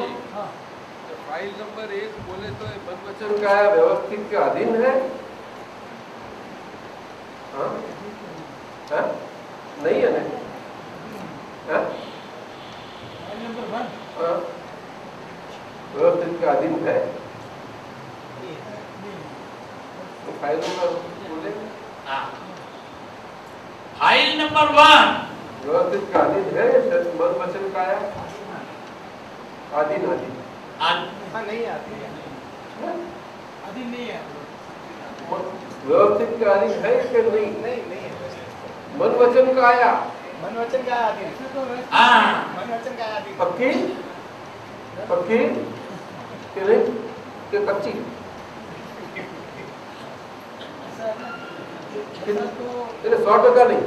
फाइल नंबर 1 बोले तो मन वचन काया व्यवस्थित के अधीन है। हाँ? हाँ? नहीं है नहीं? हाँ? हाँ? व्यवस्थित के अधीन है तो फाइल नंबर बोले। फाइल नंबर 1 व्यवस्थित का अधीन है, मन वचन काया अधीन अधीन नहीं आती है, अधीन नहीं है। व्यवस्थित का अधीन है कि नहीं? नहीं है। मन वचन काया, मन वचन का अधीन, मन वचन का अधीन। पक्की पक्की कि नहीं कि कच्ची? तेरे 100% नहीं,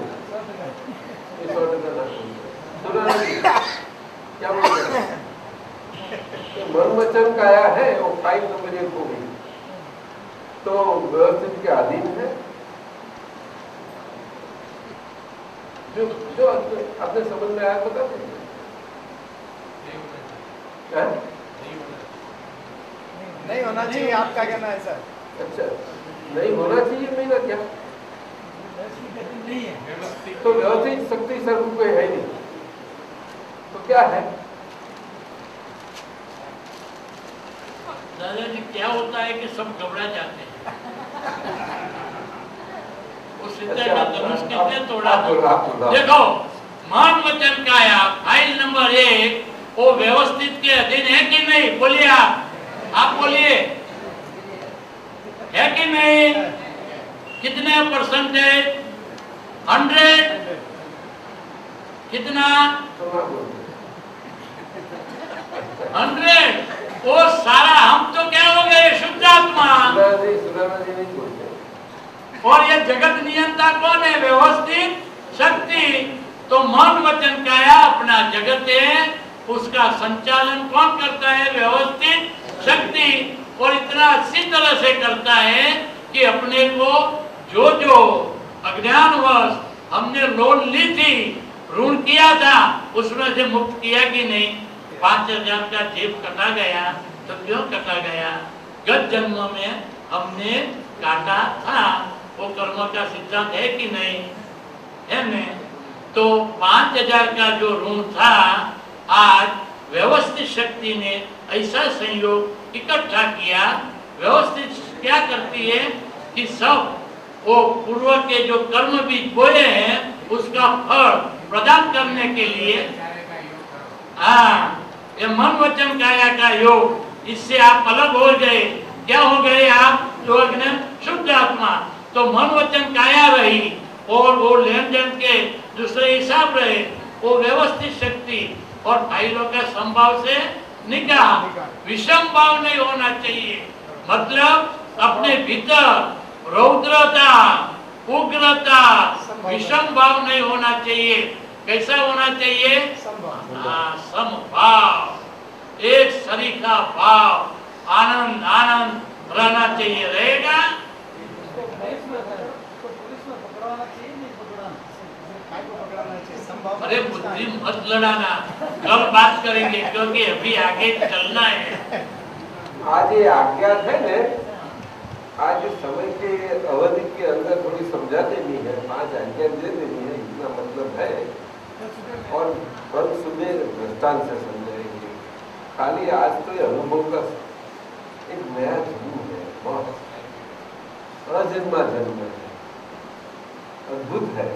100% नहीं। सुना नहीं? क्या बोल रहे हैं? मन वचन काया है वो फाइल नंबर 1 हो गई तो व्यवस्थित के अधीन है। जो आपने समझ में आया बता दें। नहीं होना चाहिए, आपका कहना है सर। अच्छा, नहीं होना चाहिए मेरा क्या? नहीं है तो व्यवस्थित शक्ति सर कोई है नहीं तो क्या है? दादाजी क्या होता है कि सब घबरा जाते हैं। वो सीधे का धनुष किसने तोड़ा? देखो, मन वचन काया फाइल नंबर 1 वो व्यवस्थित के अधीन है कि नहीं? बोलिए आप बोलिए, है कि नहीं? कितने परसेंटेज? 100? कितना? 100? वो सारा हम तो क्या हो गए? शुद्ध आत्मा। और ये जगत नियंता कौन है? व्यवस्थित शक्ति। तो मन वचन काया अपना जगत है, उसका संचालन कौन करता है? व्यवस्थित शक्ति। और इतना अच्छी तरह से करता है कि अपने को जो अज्ञानवश हमने लोन ली थी, ऋण किया था, उसमें से मुक्त किया कि नहीं? 5000 का जेब कटा गया तो क्यों कटा गया? गत जन्म में हमने काटा था। वो कर्म का सिद्धांत है कि नहीं? है नहीं? तो 5000 का जो ऋण था, आज व्यवस्थित शक्ति ने ऐसा संयोग इकट्ठा किया। व्यवस्थित क्या करती है कि सब वो पूर्व के जो कर्म बीज बोए हैं उसका फल प्रदान करने के लिए ये मन वचन काया का योग। इससे आप अलग हो गए। क्या हो गए आप? जो अज्ञान शुद्ध आत्मा। तो मन वचन काया रही और वो लेन देन के दूसरे हिसाब रहे, वो व्यवस्थित शक्ति और फाइलों का संभाव से निकाल। विषम भाव नहीं होना चाहिए, मतलब अपने भीतर रौद्रता, उग्रता, विषम भाव नहीं होना चाहिए। कैसा होना चाहिए? समभाव, एक सरीखा भाव, आनंद आनंद रहना चाहिए, रहेगा। उसको पुलिस में पकड़वाना चाहिए, नहीं पकड़वाना, काय को पकड़वाना चाहिए, संभव। अरे बुद्धि मत लड़ाना, कल बात करेंगे, क्योंकि अभी आगे चलना है। आज ये आज्ञा है न, आज समय के अवधि के अंदर थोड़ी समझा देनी है, 5 आज्ञा दे देनी है, इतना मतलब है। और कल सुबह दृष्टांत से समझाएंगे। खाली आज तो ये अनुभव का एक नया जन्म है, बहुत अजन्मा जन्म है, अद्भुत है।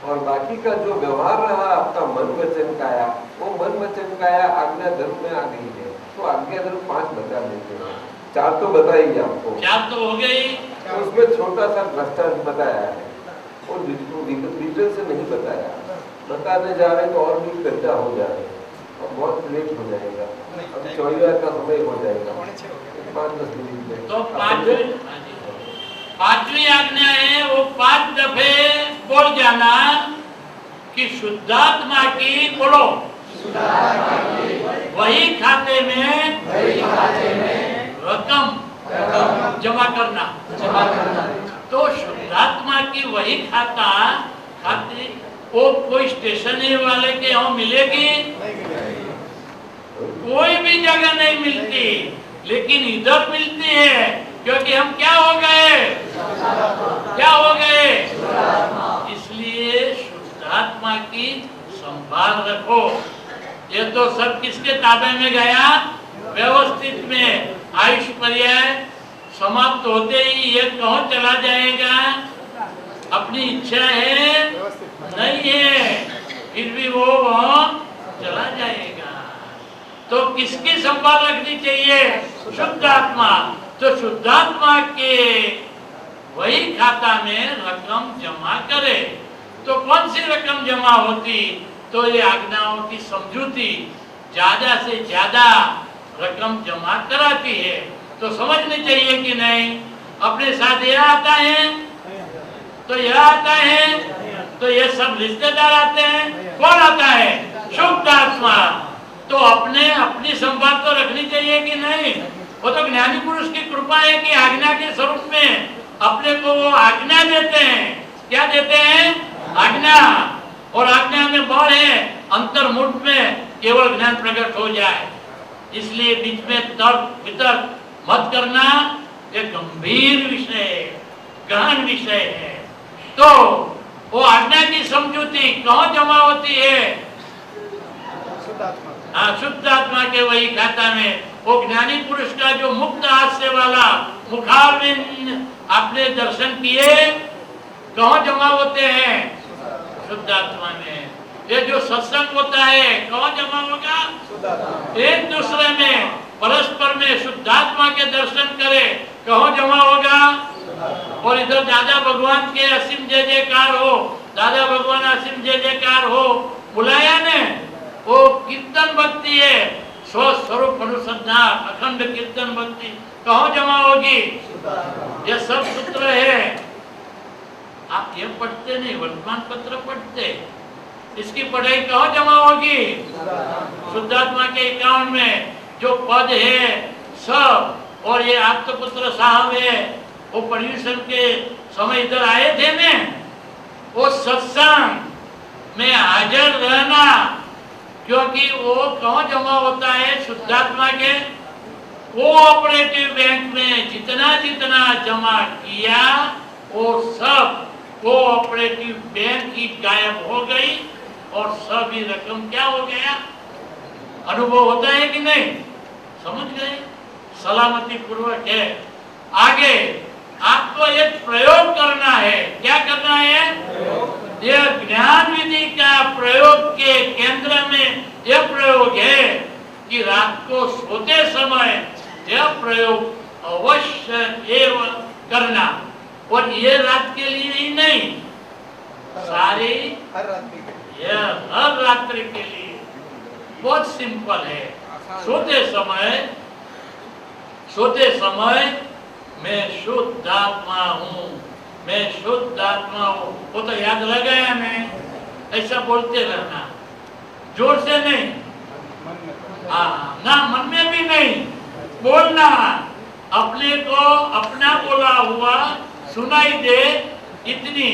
और बाकी का जो व्यवहार रहा आपका मन वचन काया, वो मन वचन काया आज्ञा धर्म में आ गई है। तो आज्ञा धर्म 5 बता देते हैं, 4 तो बताएंगे आपको, 4 तो हो गई। तो उसमें छोटा सा दृष्टांत बताया है, वो डिटेल से नहीं बताया। बताने जा रहे तो और भी गड्ढा हो जा रहे हैं और बहुत लेट हो जाएगा। अब 24 का समय हो जाएगा, 5-10 मिनट में। तो 5वीं आज्ञा है, वो 5 दफे बोल जाना कि शुद्धात्मा की, बोलो, वही खाते में रकम जमा करना। तो शुद्धात्मा की वही खाते वो कोई स्टेशनरी वाले के यहाँ मिलेगी? कोई भी जगह नहीं मिलती, लेकिन इधर मिलती है, क्योंकि हम क्या हो गए? क्या हो गए? इसलिए शुद्धात्मा की संभाल रखो। ये तो सब किसके ताबे में गया? व्यवस्थित में। आयुष पर्याय समाप्त होते ही ये कहाँ चला जाएगा? अपनी इच्छा है नहीं है, फिर भी वो वहाँ चला जाएगा। तो किसकी संभाल रखनी चाहिए? शुद्धात्मा। तो शुद्धात्मा के वही खाता में रकम जमा करे। तो कौन सी रकम जमा होती? तो ये आज्ञाओं की समझूती ज्यादा से ज्यादा रकम जमा कराती है। तो समझनी चाहिए कि नहीं? अपने साथ यह आता है, तो यह आता है, तो ये सब रिश्तेदार आते हैं। कौन आता है? शुद्ध आत्मा। तो अपनी संभाल तो रखनी चाहिए कि नहीं? वो तो ज्ञानी पुरुष की कृपा है कि आज्ञा के स्वरूप में अपने को वो आज्ञा देते हैं। क्या देते हैं? आज्ञा। और आज्ञा में बल है, अंतर्मुख में केवल ज्ञान प्रकट हो जाए। इसलिए बीच में तर्क वितर्क मत करना, एक गंभीर विषय है, गहन विषय है। तो वो आज्ञा की समझूती कहाँ जमा होती है? हाँ, शुद्ध आत्मा के वही खाता में। वो ज्ञानी पुरुष का जो मुक्त हास्य वाला मुखारविंद आपने दर्शन किए, कहाँ जमा होते हैं? शुद्ध आत्मा में। ये जो सत्संग होता है कहाँ जमा होगा? एक दूसरे में परस्पर में शुद्धात्मा के दर्शन करे, कहाँ जमा होगा? और इधर दादा भगवान के असीम जय जयकार हो, दादा भगवान असीम जय जयकार हो, बुलाया ने, वो कीर्तन भक्ति है, स्वस्वरूप अनुसंधान अखंड कीर्तन भक्ति कहाँ जमा होगी? ये सब सूत्र है। आप ये पढ़ते नहीं, वर्तमान पत्र पढ़ते, इसकी पढ़ाई कहाँ जमा होगी? शुद्धात्मा के अकाउंट में जो पद है सब। और ये आप्तपुत्र साहब है, वो पर्यूषण के समय इधर आए थे ने, वो सत्संग में हाजिर रहना, क्योंकि वो कहाँ जमा होता है? शुद्धात्मा के कोऑपरेटिव बैंक में जितना जितना जमा किया वो सब कोऑपरेटिव बैंक ही गायब हो गई और सभी रकम क्या हो गया? अनुभव होता है कि नहीं? समझ गए? सलामती पूर्वक है। आगे आपको एक प्रयोग करना है। क्या करना है? यह ज्ञान विधि का प्रयोग के केंद्र में यह प्रयोग है कि रात को सोते समय यह प्रयोग अवश्य एवं करना। और ये रात के लिए ही नहीं, सारी हर रात्रि के लिए। बहुत सिंपल है। सोते समय मैं शुद्ध आत्मा हूँ, मैं शुद्ध आत्मा हूँ, वो तो याद लगाया मैं, ऐसा बोलते रहना, जोर से नहीं, ना मन में भी नहीं बोलना, अपने को अपना बोला हुआ सुनाई दे, इतनी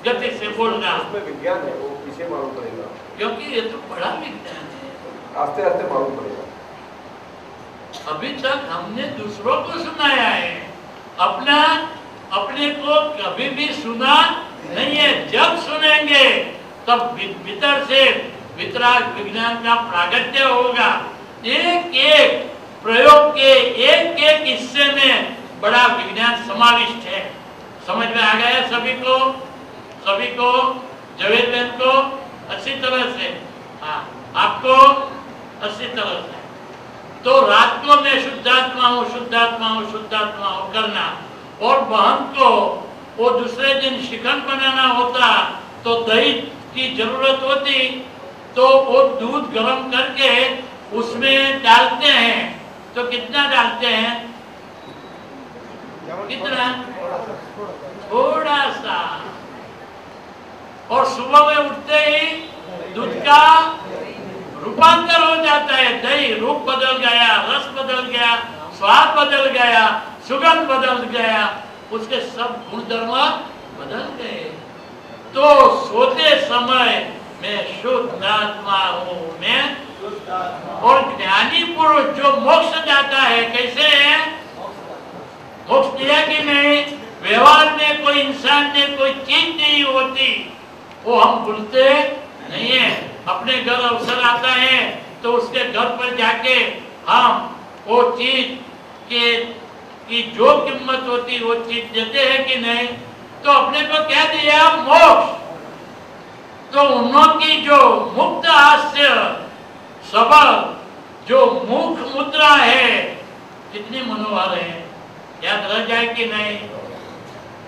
गति से बोलना। उसमें विज्ञान है, वो पीछे मालूम पड़ेगा, क्योंकि ये तो बड़ा विज्ञान है। आस्ते आस्ते मालूम पड़ेगा। अभी तक हमने दूसरों को सुनाया है, अपने को कभी भी सुना नहीं है। जब सुनेंगे तब भीतर से वितराग विज्ञान का प्रागट्य होगा। एक एक प्रयोग के एक एक हिस्से में बड़ा विज्ञान समाविष्ट है। समझ में आ गया सभी को? जवेद बहन को अच्छी तरह से, हाँ आपको अच्छी तरह से। तो रात को मैं शुद्धात्मा हूँ करना, और बहन को वो दूसरे दिन शिकन बनाना होता तो दही की जरूरत होती, तो वो दूध गर्म करके उसमें डालते हैं। तो कितना डालते हैं? कितना? थोड़ा सा। और सुबह में उठते ही दूध का रूपांतर हो जाता है। दही रूप बदल गया, रस बदल गया, स्वाद बदल गया, सुगंध बदल गया, उसके सब गुणधर्म बदल गए। तो सोते समय मैं शुद्ध आत्मा हूँ, मैं। और ज्ञानी पुरुष जो मोक्ष जाता है, कैसे है? मोक्ष दिया कि नहीं? व्यवहार में कोई इंसान ने कोई चीज नहीं होती, वो हम भूलते नहीं है। अपने घर अवसर आता है तो उसके घर पर जाके हम वो चीज की जो कीमत होती वो चीज देते हैं कि नहीं? तो अपने को क्या दिया? मोक्ष। तो उन्होंने जो मुक्त हास्य सबल जो मुख मुद्रा है, कितनी मनोहर है, याद रह जाए कि नहीं?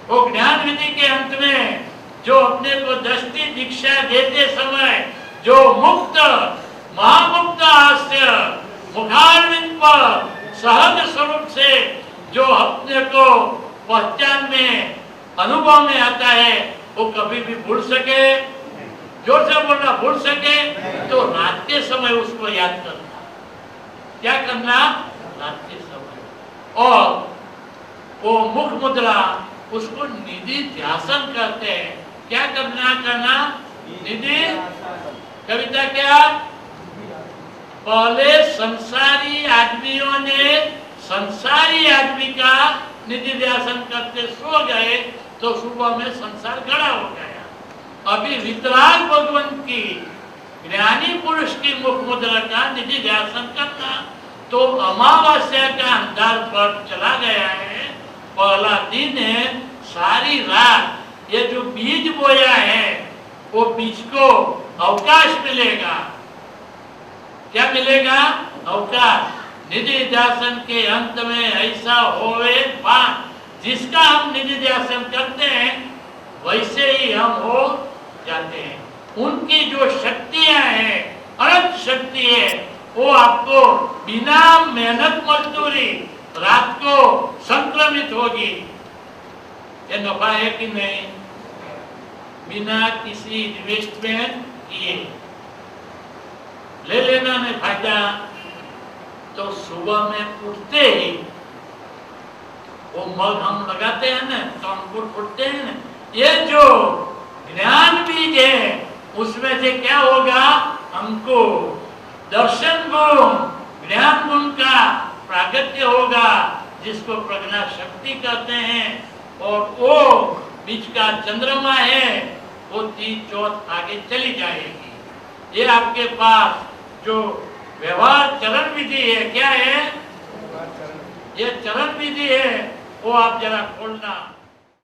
वो ज्ञान विधि के अंत में जो अपने को दृष्टि दीक्षा देते समय जो मुक्त महामुक्त हास्य मुखारविंद पर सहज स्वरूप से जो अपने को पहचान में अनुभव में आता है, वो कभी भी भूल सके? जोर से बोलना, भूल सके? तो रात के समय उसको याद करना। क्या करना? रात के समय। और वो मुख मुद्रा, उसको निधि ध्यासन कहते हैं। क्या करना? निधि। कविता क्या? पहले संसारी आदमियों ने संसारी आदमी का निधि ध्यासन करते सो गए तो सुबह में संसार खड़ा हो गया। अभी वितराग भगवान की ज्ञानी पुरुष की मुख मुद्रा का निधि ध्यासन करना, तो अमावस्या का अंधार पर चला गया है। पहला दिन है, सारी रात ये जो बीज बोया है वो बीज को अवकाश मिलेगा। क्या मिलेगा? अवकाश। निधि ध्यासन के अंत में ऐसा होवे बात, जिसका हम निधि ध्यासन करते हैं वैसे ही हम हो जाते हैं। उनकी जो शक्तियां हैं, अनंत शक्ति है, वो आपको बिना मेहनत मजदूरी रात को संक्रमित होगी। ये नफा है कि नहीं? बिना किसी इन्वेस्टमेंट किए ले लेना नहीं फायदा। तो सुबह में उठते ही वो मग हम लगाते हैं ना, तो अंकुर फूटते हैं ना, ये जो ज्ञान बीज है उसमें से क्या होगा? हमको दर्शन गुण, ज्ञान गुण का प्रागट्य होगा, जिसको प्रज्ञा शक्ति कहते हैं। और वो बीच का चंद्रमा है, वो 3/4 आगे चली जाएगी। ये आपके पास जो व्यवहार चरण विधि है, क्या है? ये चरण विधि है, वो आप जरा खोलना।